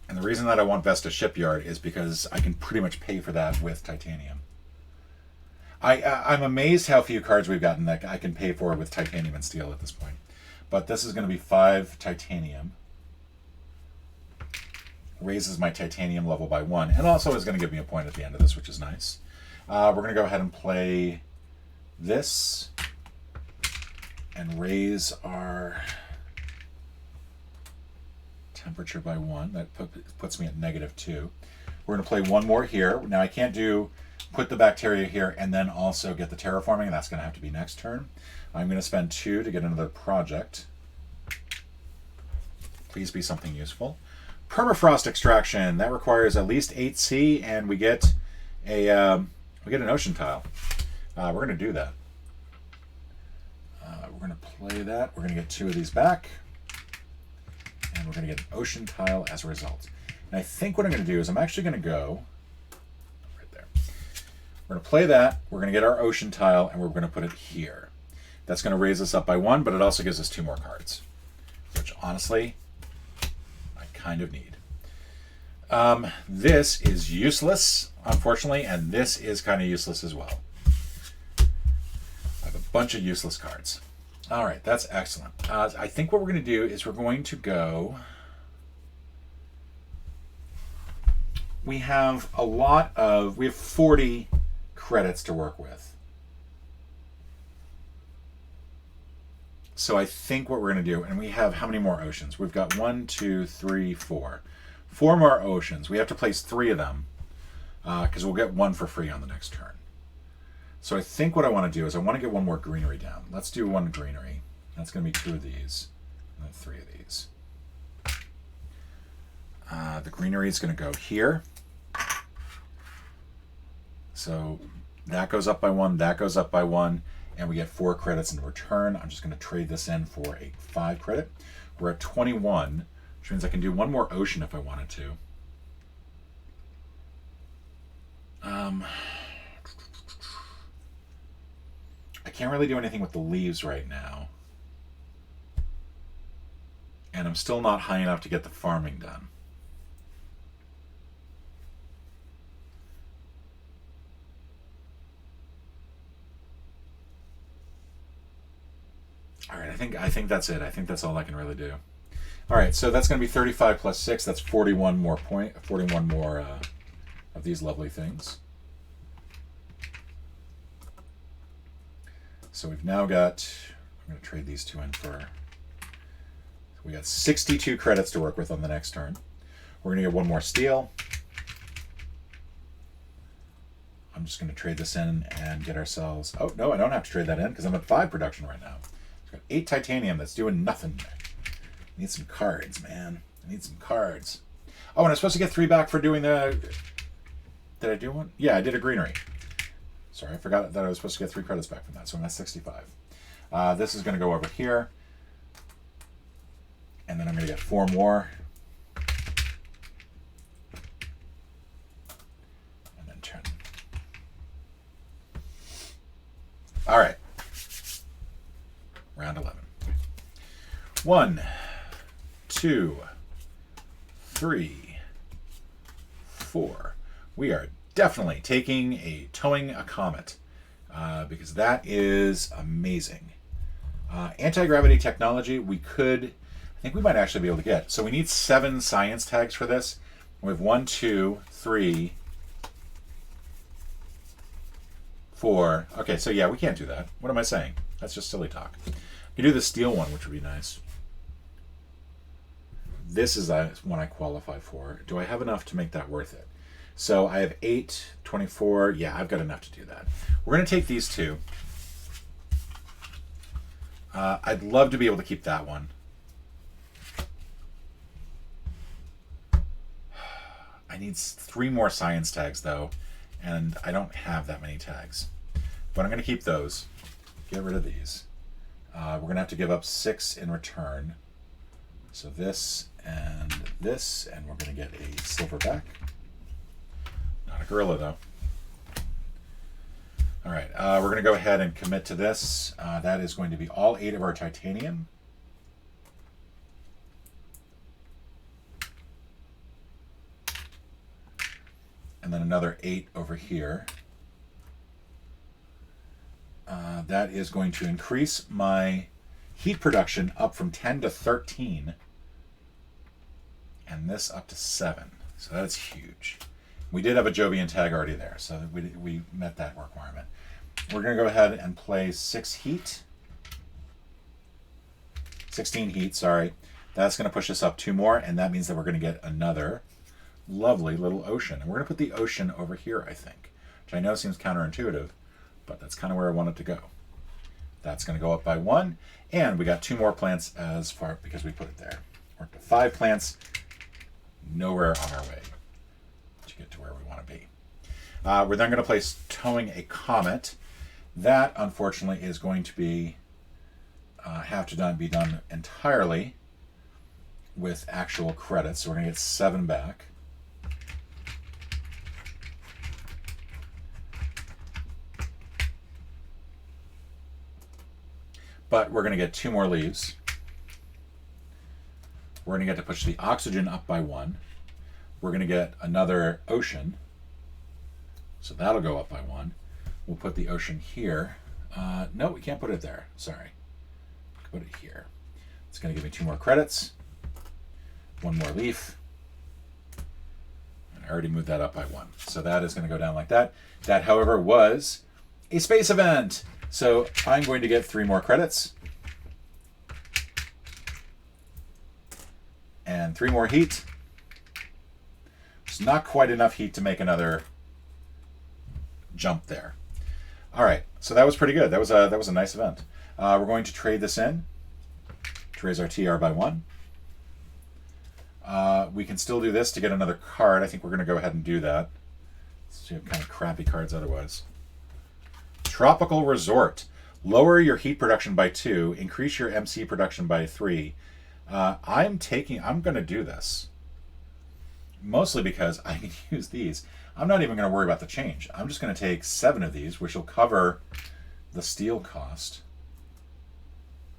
And the reason that I want Vesta Shipyard is because I can pretty much pay for that with titanium. I'm amazed how few cards we've gotten that I can pay for with titanium and steel at this point. But this is going to be 5 titanium. Raises my titanium level by 1. And also is going to give me a point at the end of this, which is nice. We're going to go ahead and play this. And raise our temperature by 1. That puts me at -2. We're going to play 1 more here. Now I can't put the bacteria here and then also get the terraforming. That's going to have to be next turn. I'm going to spend 2 to get another project. Please be something useful. Permafrost extraction. That requires at least 8C, and we get an ocean tile. We're going to do that. We're going to play that. We're going to get 2 of these back. And we're going to get an ocean tile as a result. And I think what I'm going to do is I'm actually going to go right there. We're going to play that. We're going to get our ocean tile, and we're going to put it here. That's going to raise us up by 1, but it also gives us 2 more cards, which honestly, I kind of need. This is useless, unfortunately, and this is kind of useless as well. I have a bunch of useless cards. All right, that's excellent. I think what we're going to do is we're going to go... We have 40 credits to work with. So I think what we're going to do, and we have how many more oceans? We've got 1, 2, 3, 4. 4 more oceans. We have to place 3 of them because we'll get 1 for free on the next turn. So I think what I want to do is I want to get 1 more greenery down. Let's do 1 greenery. That's going to be 2 of these and then 3 of these. The greenery is going to go here. So that goes up by 1, that goes up by 1, and we get 4 credits in return. I'm just going to trade this in for a 5 credit. We're at 21, which means I can do 1 more ocean if I wanted to. I can't really do anything with the leaves right now. And I'm still not high enough to get the farming done. All right, I think that's it. I think that's all I can really do. All right, so that's going to be 35 plus 6. That's 41 more of these lovely things. So we've now got, I'm going to trade these 2 in for, we got 62 credits to work with on the next turn. We're going to get 1 more steel. I'm just going to trade this in and get ourselves, oh no, I don't have to trade that in because I'm at 5 production right now. I've got 8 titanium that's doing nothing. I need some cards, man. I need some cards. Oh, and I'm supposed to get 3 back for doing the... Did I do one? Yeah, I did a greenery. Sorry, I forgot that I was supposed to get 3 credits back from that, so I'm at 65. This is going to go over here. And then I'm going to get 4 more. And then turn. All right. Round 11. 1, 2, 3, 4. We are definitely towing a comet because that is amazing. Anti-gravity technology, I think we might actually be able to get. So we need 7 science tags for this. We have 1, 2, 3, 4. Okay, so yeah, we can't do that. What am I saying? That's just silly talk. You do the steel one, which would be nice. This is one I qualify for. Do I have enough to make that worth it? So I have 8, 24. Yeah, I've got enough to do that. We're going to take these 2. I'd love to be able to keep that one. I need 3 more science tags, though, and I don't have that many tags. But I'm going to keep those. Get rid of these. We're going to have to give up 6 in return. So this, and we're going to get a silver back. Not a gorilla, though. All right, we're going to go ahead and commit to this. That is going to be all 8 of our titanium. And then another 8 over here. That is going to increase my heat production up from 10 to 13. And this up to 7. So that's huge. We did have a Jovian tag already there, so we met that requirement. We're going to go ahead and play 6 heat. 16 heat, sorry. That's going to push us up 2 more, and that means that we're going to get another lovely little ocean. And we're going to put the ocean over here, I think, which I know seems counterintuitive, but that's kind of where I want it to go. That's going to go up by 1, and we got 2 more plants as far because we put it there. We're up to 5 plants, nowhere on our way to get to where we want to be. We're then going to place towing a comet. That, unfortunately, is going to be have to be done entirely with actual credits. So we're going to get 7 back. But we're going to get 2 more leaves. We're going to get to push the oxygen up by 1. we're going to get another ocean. So that'll go up by 1. We'll put the ocean here. No, we can't put it there. Sorry. Put it here. It's going to give me 2 more credits. 1 more leaf. And I already moved that up by 1. So that is going to go down like that. That, however, was a space event. So I'm going to get 3 more credits. And 3 more heat. It's not quite enough heat to make another jump there. All right, so that was pretty good. That was a nice event. We're going to trade this in to raise our TR by 1. We can still do this to get another card. I think we're going to go ahead and do that. So you have kind of crappy cards otherwise. Tropical Resort. Lower your heat production by 2. Increase your MC production by 3. I'm going to do this. Mostly because I can use these. I'm not even going to worry about the change. I'm just going to take 7 of these, which will cover the steel cost.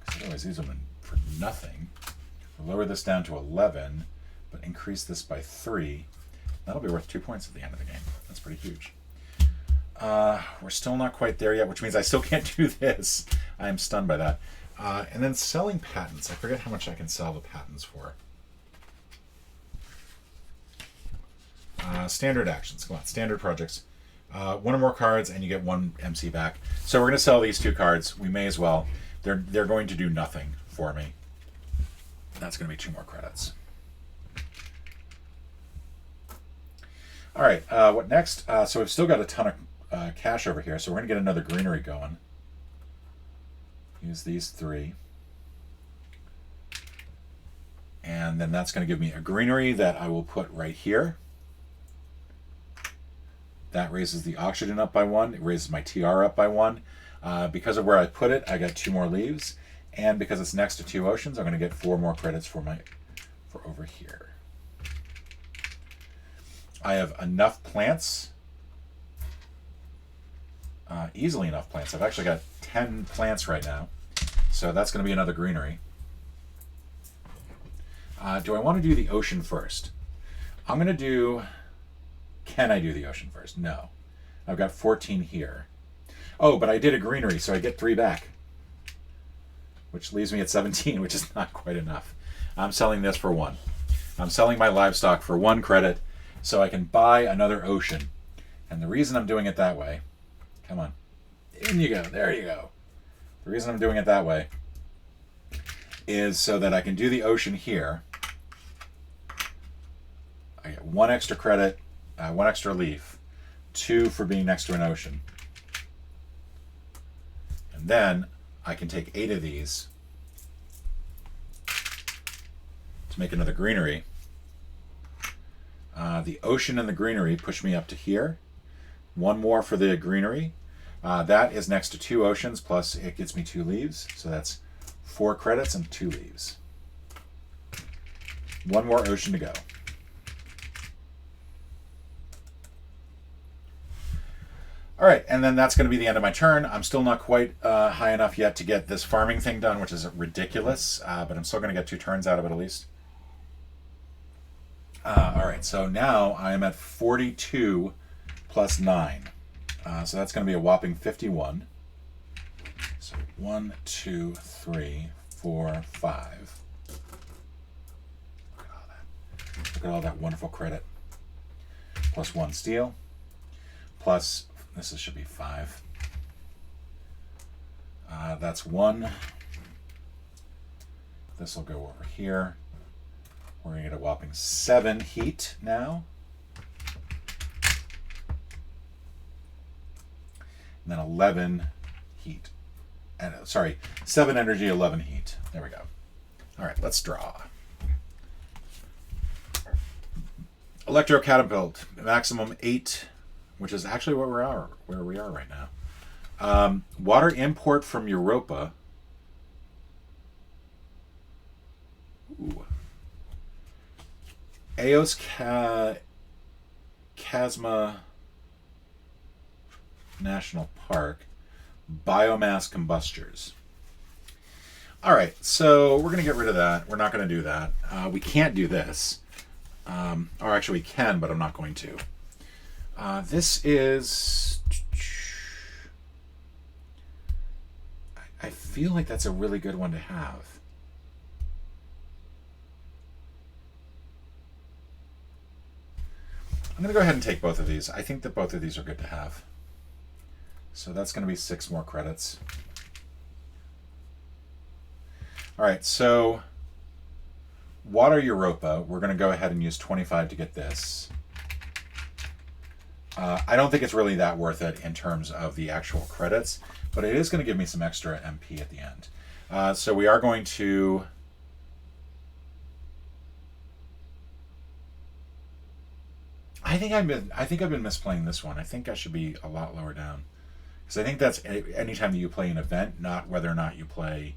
Because otherwise these will be for nothing. We'll lower this down to 11, but increase this by 3. That'll be worth 2 points at the end of the game. That's pretty huge. We're still not quite there yet, which means I still can't do this. I am stunned by that. And then selling patents. I forget how much I can sell the patents for. Standard actions. Come on, standard projects. 1 or more cards, and you get 1 MC back. So we're going to sell these 2 cards. We may as well. They're going to do nothing for me. That's going to be 2 more credits. All right, what next? So we've still got a ton of cash over here, so we're going to get another greenery going. Use these 3. And then that's going to give me a greenery that I will put right here. That raises the oxygen up by 1. It raises my TR up by 1. Because of where I put it, I got 2 more leaves. And because it's next to 2 oceans, I'm going to get 4 more credits for over here. I have enough plants. Easily enough plants. I've actually got 10 plants right now. So that's going to be another greenery. Do I want to do the ocean first? I'm going to do... Can I do the ocean first? No. I've got 14 here. Oh, but I did a greenery, so I get 3 back. Which leaves me at 17, which is not quite enough. I'm selling this for 1. I'm selling my livestock for 1 credit so I can buy another ocean. And the reason I'm doing it that way... Come on. In you go. There you go. The reason I'm doing it that way is so that I can do the ocean here. I get 1 extra credit, 1 extra leaf, 2 for being next to an ocean. And then I can take 8 of these to make another greenery. The ocean and the greenery push me up to here. 1 more for the greenery. That is next to 2 oceans, plus it gets me 2 leaves. So that's 4 credits and 2 leaves. 1 more ocean to go. All right, and then that's going to be the end of my turn. I'm still not quite high enough yet to get this farming thing done, which is ridiculous, but I'm still going to get 2 turns out of it at least. All right, so now I'm at 42 plus 9. So that's going to be a whopping 51. So 1, 2, 3, 4, 5. Look at all that. Look at all that wonderful credit. Plus 1 steel. Plus, this should be 5. That's 1. This will go over here. We're going to get a whopping 7 heat now. And then 11 heat. And sorry, 7 energy, 11 heat. There we go. All right, let's draw. Electro catapult, maximum 8, which is actually where we are right now. Water import from Europa. Ooh. Eos Chasma National Park. Biomass combustors. All right, so we're going to get rid of that. We're not going to do that. We can't do this. Or actually we can, but I'm not going to. This is... I feel like that's a really good one to have. I'm going to go ahead and take both of these. I think that both of these are good to have. So that's going to be 6 more credits. All right, so Water Europa, we're going to go ahead and use 25 to get this. I don't think it's really that worth it in terms of the actual credits, but it is going to give me some extra MP at the end. So we are going to... I think I've been misplaying this one. I think I should be a lot lower down. Because I think that's anytime that you play an event, not whether or not you play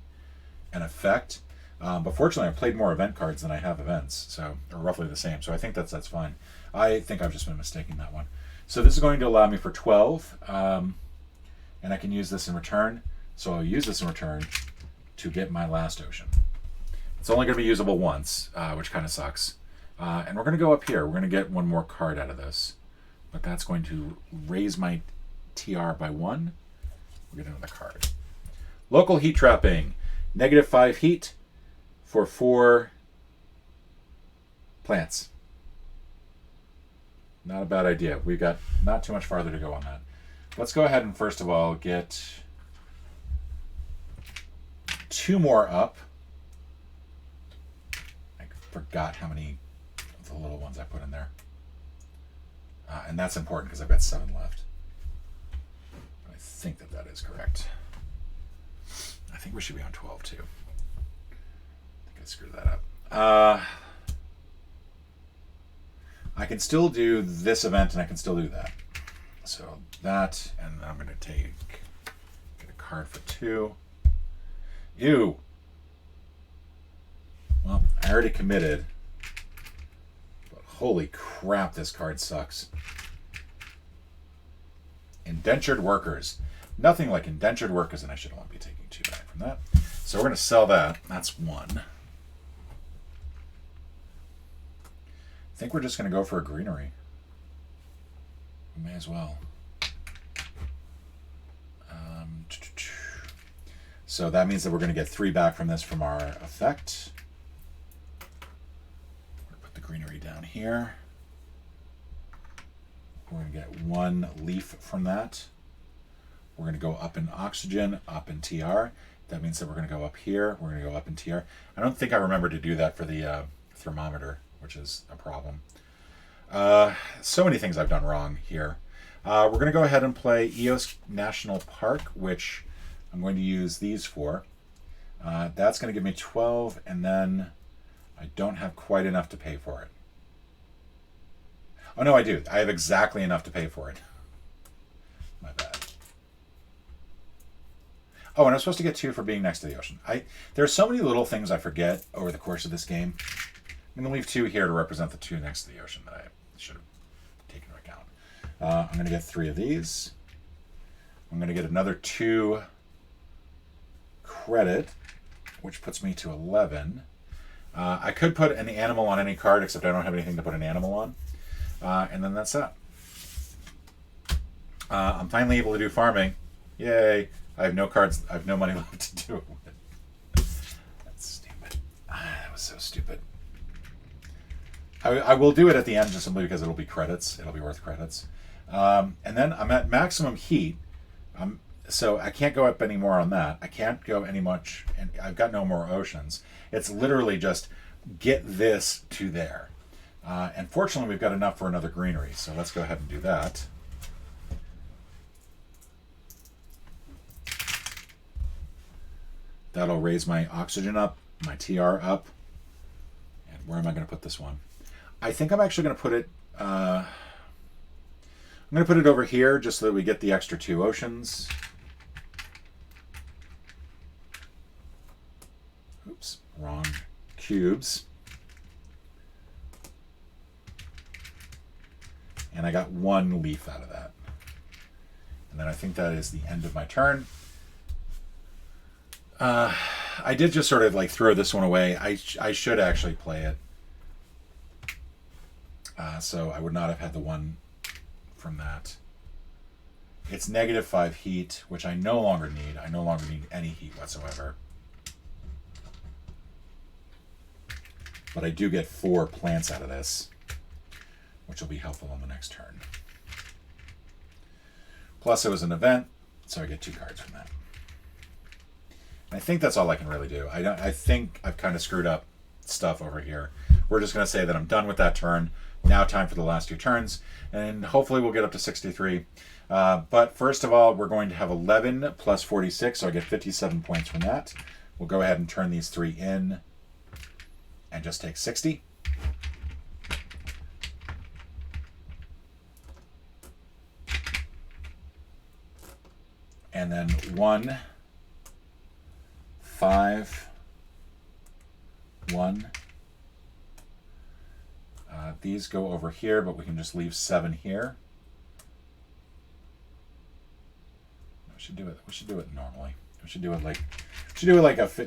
an effect. But fortunately, I've played more event cards than I have events, so they're roughly the same. So I think that's fine. I think I've just been mistaking that one. So this is going to allow me for 12, and I can use this in return. So I'll use this in return to get my last ocean. It's only going to be usable once, which kind of sucks. And we're going to go up here. We're going to get one more card out of this. But that's going to raise my TR by 1. We'll get another card. Local heat trapping. -5 heat for 4 plants. Not a bad idea. We've got not too much farther to go on that. Let's go ahead and first of all get 2 more up. I forgot how many of the little ones I put in there. And that's important because I've got 7 left. I think that that is correct. I think we should be on 12 too. I think I screwed that up. I can still do this event and I can still do that. So that, and I'm going to get a card for 2. Ew. Well, I already committed. But holy crap, this card sucks. Indentured workers. Nothing like indentured workers, and I should only be taking 2 back from that. So we're going to sell that. That's 1. I think we're just going to go for a greenery. We may as well. So that means that we're going to get 3 back from this from our effect. We're going to put the greenery down here. We're going to get 1 leaf from that. We're going to go up in oxygen, up in TR. That means that we're going to go up here. We're going to go up in TR. I don't think I remember to do that for the thermometer, which is a problem. So many things I've done wrong here. We're going to go ahead and play Eos National Park, which I'm going to use these for. That's going to give me 12, and then I don't have quite enough to pay for it. Oh, no, I do. I have exactly enough to pay for it. My bad. Oh, and I'm supposed to get 2 for being next to the ocean. There are so many little things I forget over the course of this game. I'm going to leave 2 here to represent the 2 next to the ocean that I should have taken into account. I'm going to get 3 of these. I'm going to get another 2 credit, which puts me to 11. I could put an animal on any card, except I don't have anything to put an animal on. And then that's that. I'm finally able to do farming. Yay. I have no cards. I have no money left to do it with. That's stupid. That was so stupid. I will do it at the end just simply because it'll be credits. It'll be worth credits. And then I'm at maximum heat. So I can't go up any more on that. I can't go any much. And I've got no more oceans. It's literally just get this to there. And fortunately, we've got enough for another greenery. So let's go ahead and do that. That'll raise my oxygen up, my TR up. And where am I going to put this one? I think I'm actually going to put it... I'm going to put it over here just so that we get the extra 2 oceans. Oops, wrong cubes. And I got 1 leaf out of that. And then I think that is the end of my turn. I did just sort of like throw this one away. I should actually play it. So I would not have had the one from that. It's -5 heat, which I no longer need. I no longer need any heat whatsoever. But I do get 4 plants out of this, which will be helpful on the next turn. Plus it was an event, so I get 2 cards from that. And I think that's all I can really do. I think I've kind of screwed up stuff over here. We're just going to say that I'm done with that turn. Now time for the last 2 turns, and hopefully we'll get up to 63. But first of all, we're going to have 11 plus 46, so I get 57 points from that. We'll go ahead and turn these 3 in and just take 60. And then 1, 5, 1. These go over here, but we can just leave 7 here. We should do it normally. We should do it like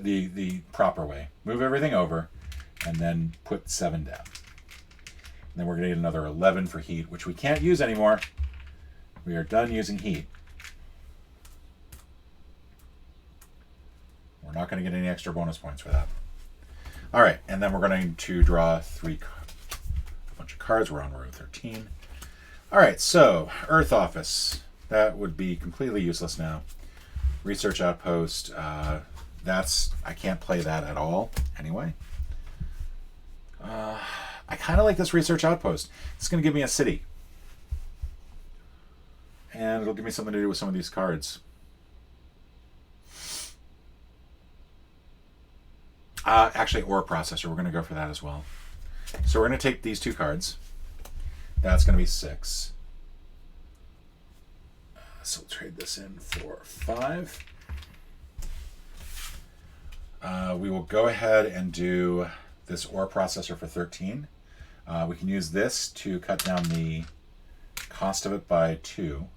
the proper way. Move everything over, and then put 7 down. And then we're gonna need another 11 for heat, which we can't use anymore. We are done using heat. We're not going to get any extra bonus points for that. All right, and then we're going to draw a bunch of cards. We're on row 13. All right, so Earth Office. That would be completely useless now. Research Outpost. I can't play that at all anyway. I kind of like this Research Outpost. It's going to give me a city. And it'll give me something to do with some of these cards. Actually, Ore Processor. We're going to go for that as well. So we're going to take these 2 cards. That's going to be 6. So we'll trade this in for 5. We will go ahead and do this Ore Processor for 13. We can use this to cut down the cost of it by 2.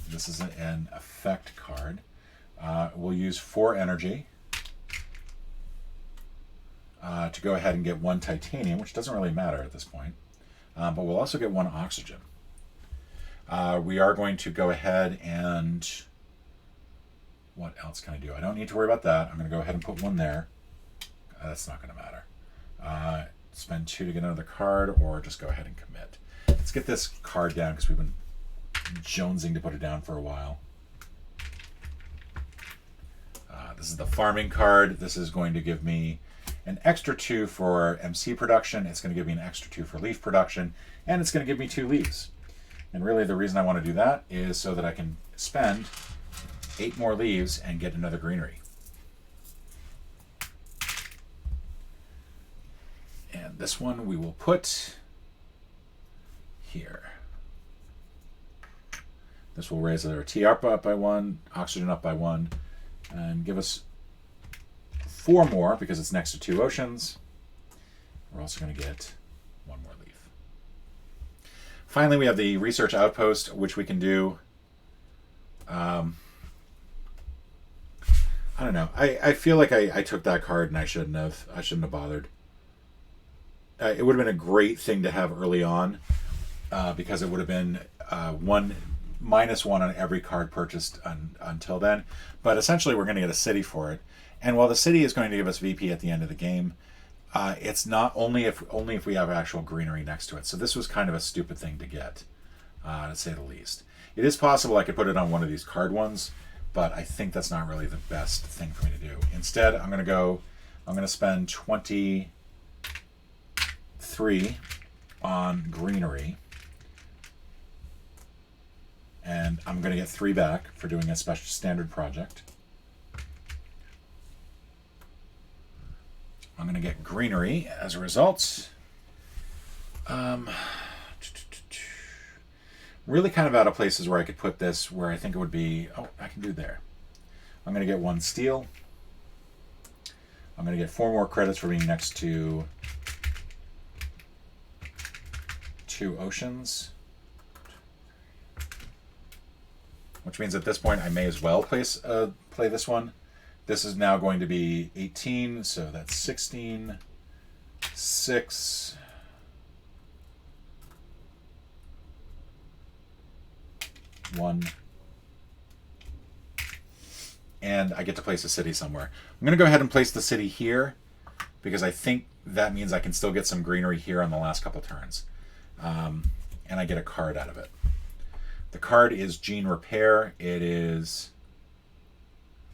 This is an effect card. We'll use 4 energy. To go ahead and get 1 titanium, which doesn't really matter at this point. But we'll also get 1 oxygen. We are going to go ahead and... What else can I do? I don't need to worry about that. I'm going to go ahead and put 1 there. That's not going to matter. Spend 2 to get another card, or just go ahead and commit. Let's get this card down, because we've been jonesing to put it down for a while. This is the farming card. This is going to give me an extra 2 for MC production. It's going to give me an extra 2 for leaf production, and it's going to give me 2 leaves. And really the reason I want to do that is so that I can spend 8 more leaves and get another greenery. And this one we will put here. This will raise our T up by 1, oxygen up by 1, and give us 4 more because it's next to 2 oceans. We're also going to get 1 more leaf. Finally, we have the Research Outpost, which we can do. I don't know. I feel like I took that card and I shouldn't have. I shouldn't have bothered. It would have been a great thing to have early on because it would have been -1 on every card purchased until then. But essentially, we're going to get a city for it. And while the city is going to give us VP at the end of the game, it's not only if we have actual greenery next to it. So this was kind of a stupid thing to get, to say the least. It is possible I could put it on one of these card ones, but I think that's not really the best thing for me to do. Instead, I'm going to spend 23 on greenery. And I'm going to get 3 back for doing a special standard project. I'm going to get greenery as a result. Really kind of out of places where I could put this, where I think it would be... Oh, I can do there. I'm going to get 1 steel. I'm going to get 4 more credits for being next to 2 oceans. Which means at this point I may as well play this one. This is now going to be 18, so that's 16, 6, 1. And I get to place a city somewhere. I'm going to go ahead and place the city here because I think that means I can still get some greenery here on the last couple turns. And I get a card out of it. The card is Gene Repair. It is...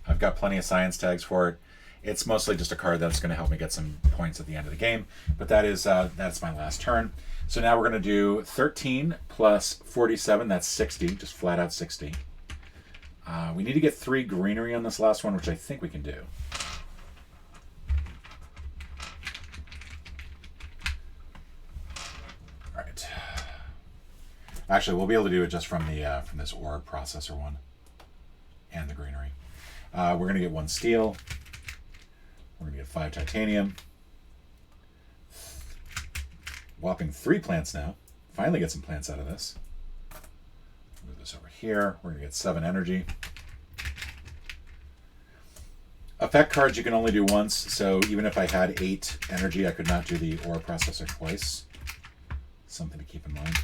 I've got plenty of science tags for it. It's mostly just a card that's going to help me get some points at the end of the game. But that's my last turn. So now we're going to do 13 plus 47. That's 60, just flat out 60. We need to get 3 greenery on this last one, which I think we can do. All right. Actually, we'll be able to do it just from the from this ore processor one and the greenery. We're going to get 1 steel. We're going to get 5 titanium. Whopping 3 plants now. Finally get some plants out of this. Move this over here. We're going to get 7 energy. Effect cards you can only do once, so even if I had 8 energy, I could not do the ore processor twice. Something to keep in mind.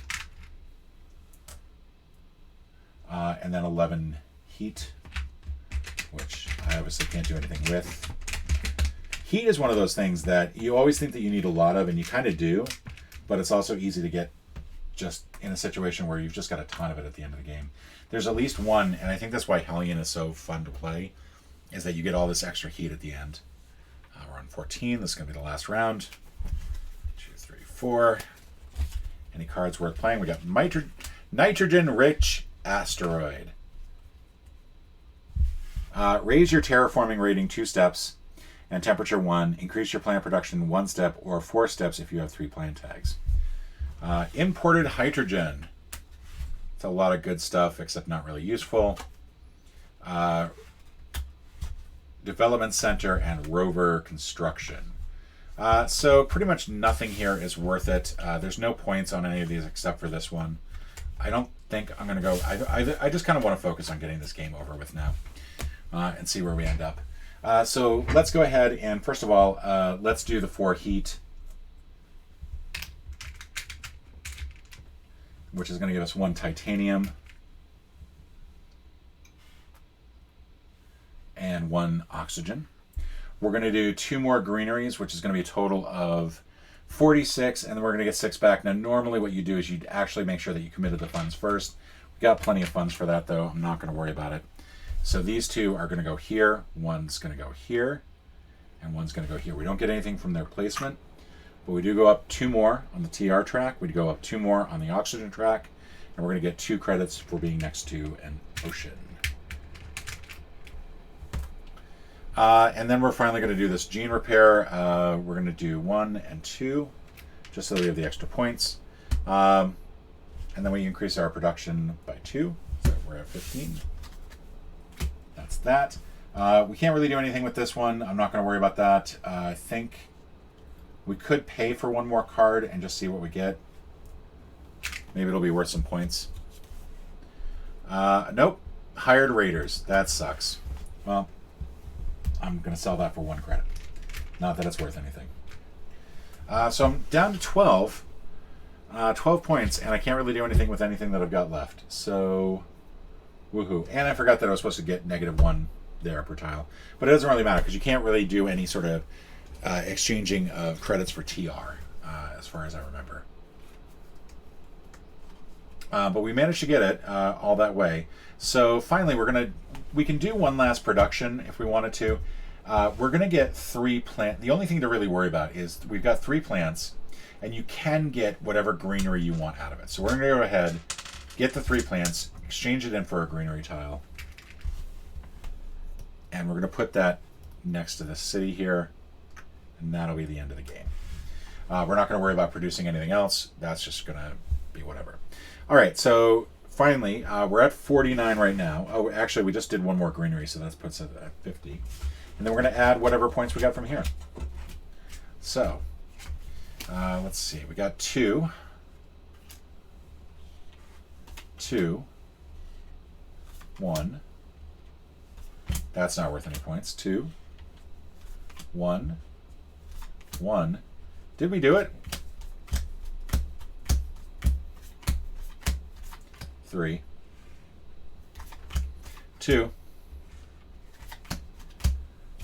And then 11 heat, which I obviously can't do anything with. Heat is one of those things that you always think that you need a lot of, and you kind of do, but it's also easy to get just in a situation where you've just got a ton of it at the end of the game. There's at least one, and I think that's why Hellion is so fun to play, is that you get all this extra heat at the end. We're on 14. This is going to be the last round. 2, 3, 4. Any cards worth playing? We got Nitrogen-Rich Asteroid. Raise your terraforming rating 2 steps and temperature 1. Increase your plant production 1 step or 4 steps if you have 3 plant tags. Imported hydrogen. It's a lot of good stuff, except not really useful. Development center and rover construction. So pretty much nothing here is worth it. There's no points on any of these except for this one. I don't think I'm going to go... I just kind of want to focus on getting this game over with now and see where we end up. So let's go ahead and, first of all, let's do the 4 heat, which is going to give us 1 titanium and 1 oxygen. We're going to do 2 more greeneries, which is going to be a total of 46, and then we're going to get 6 back. Now, normally what you do is you'd actually make sure that you committed the funds first. We've got plenty of funds for that, though. I'm not going to worry about it. So these 2 are going to go here. One's going to go here, and one's going to go here. We don't get anything from their placement, but we do go up 2 more on the TR track. We go up 2 more on the oxygen track, and we're going to get 2 credits for being next to an ocean. And then we're finally going to do this gene repair. We're going to do 1 and 2, just so we have the extra points. And then we increase our production by 2, so we're at 15. That's that. We can't really do anything with this one. I'm not going to worry about that. I think we could pay for 1 more card and just see what we get. Maybe it'll be worth some points. Nope. Hired raiders. That sucks. Well, I'm going to sell that for 1 credit. Not that it's worth anything. So I'm down to 12. 12 points, and I can't really do anything with anything that I've got left. So, woohoo. And I forgot that I was supposed to get -1 there per tile. But it doesn't really matter, because you can't really do any sort of exchanging of credits for TR, as far as I remember. But we managed to get it all that way. So finally, we can do 1 last production if we wanted to. We're going to get 3 plants. The only thing to really worry about is we've got 3 plants, and you can get whatever greenery you want out of it. So we're going to go ahead, get the 3 plants, exchange it in for a greenery tile, and we're going to put that next to the city here, and that'll be the end of the game. We're not going to worry about producing anything else. That's just going to be whatever. All right, so finally, we're at 49 right now. Oh, actually, we just did 1 more greenery, so that puts it at 50. And then we're going to add whatever points we got from here. So, let's see. We got 2. 2. 1. That's not worth any points. 2. 1. 1. Did we do it? 3. 2.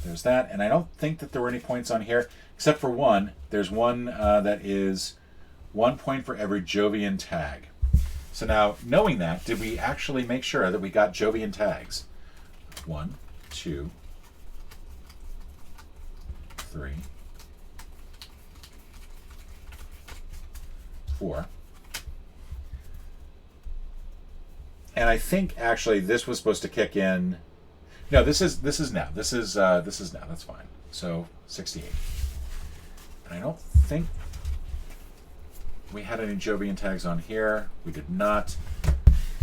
There's that, and I don't think that there were any points on here, except for one. There's one that is 1 point for every Jovian tag. So now, knowing that, did we actually make sure that we got Jovian tags? 1, 2, 3, 4. And I think actually this was supposed to kick in. No, this is now. This is now. That's fine. So 68. And I don't think we had any Jovian tags on here. We did not.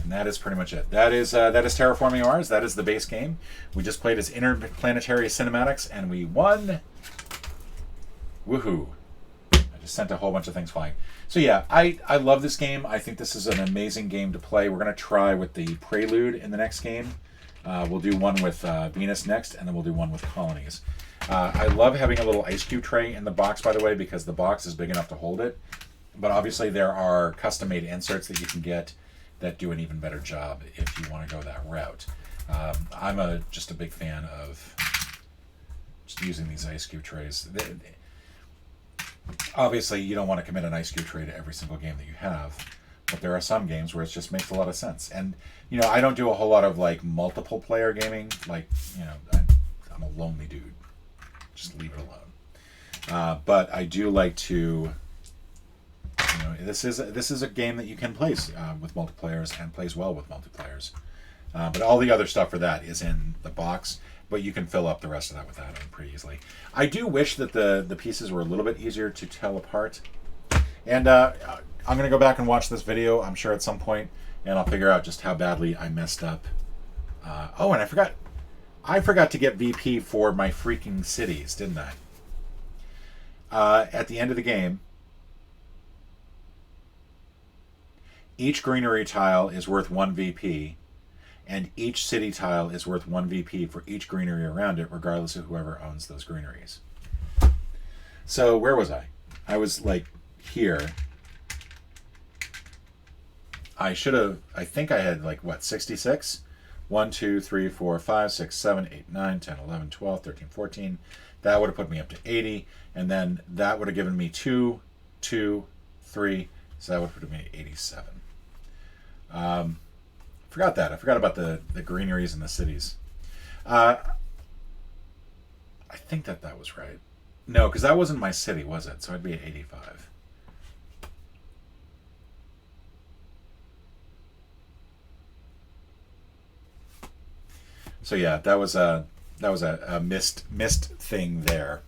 And that is pretty much it. That is Terraforming Mars. That is the base game. We just played as interplanetary cinematics and we won. Woohoo. I just sent a whole bunch of things flying. So yeah, I love this game. I think this is an amazing game to play. We're going to try with the Prelude in the next game. We'll do one with Venus next, and then we'll do one with Colonies. I love having a little ice cube tray in the box, by the way, because the box is big enough to hold it. But obviously there are custom-made inserts that you can get that do an even better job if you want to go that route. I'm just a big fan of just using these ice cube trays. Obviously, you don't want to commit an ice cube tray to every single game that you have, but there are some games where it just makes a lot of sense. And, you know, I don't do a whole lot of, like, multiple player gaming. Like, you know, I'm a lonely dude. Just leave it alone. But I do like to, you know, this is a game that you can play with multiplayers and plays well with multiplayers. But all the other stuff for that is in the box, but you can fill up the rest of that with that pretty easily. I do wish that the pieces were a little bit easier to tell apart. And I'm going to go back and watch this video, I'm sure, at some point, and I'll figure out just how badly I messed up. Oh, and I forgot to get VP for my freaking cities, didn't I? At the end of the game, each greenery tile is worth 1 VP, and each city tile is worth 1 VP for each greenery around it, regardless of whoever owns those greeneries. So where was I? I was like here. I think I had like, what, 66? 1, 2, 3, 4, 5, 6, 7, 8, 9, 10, 11, 12, 13, 14. That would have put me up to 80. And then that would have given me 2, 2, 3. So that would have put me at 87. Forgot that. I forgot about the greeneries and the cities. I think that was right. No, because that wasn't my city, was it? So I'd be at 85. So yeah, that was a missed thing there.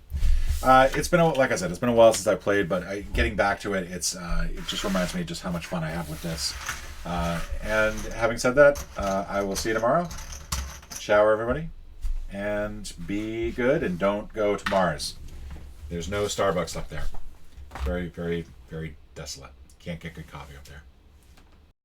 It's been like I said, it's been a while since I played, but getting back to it, it just reminds me just how much fun I have with this. And having said that, I will see you tomorrow. Shower, everybody, and be good, and don't go to Mars. There's no Starbucks up there. Very, very, very desolate. Can't get good coffee up there.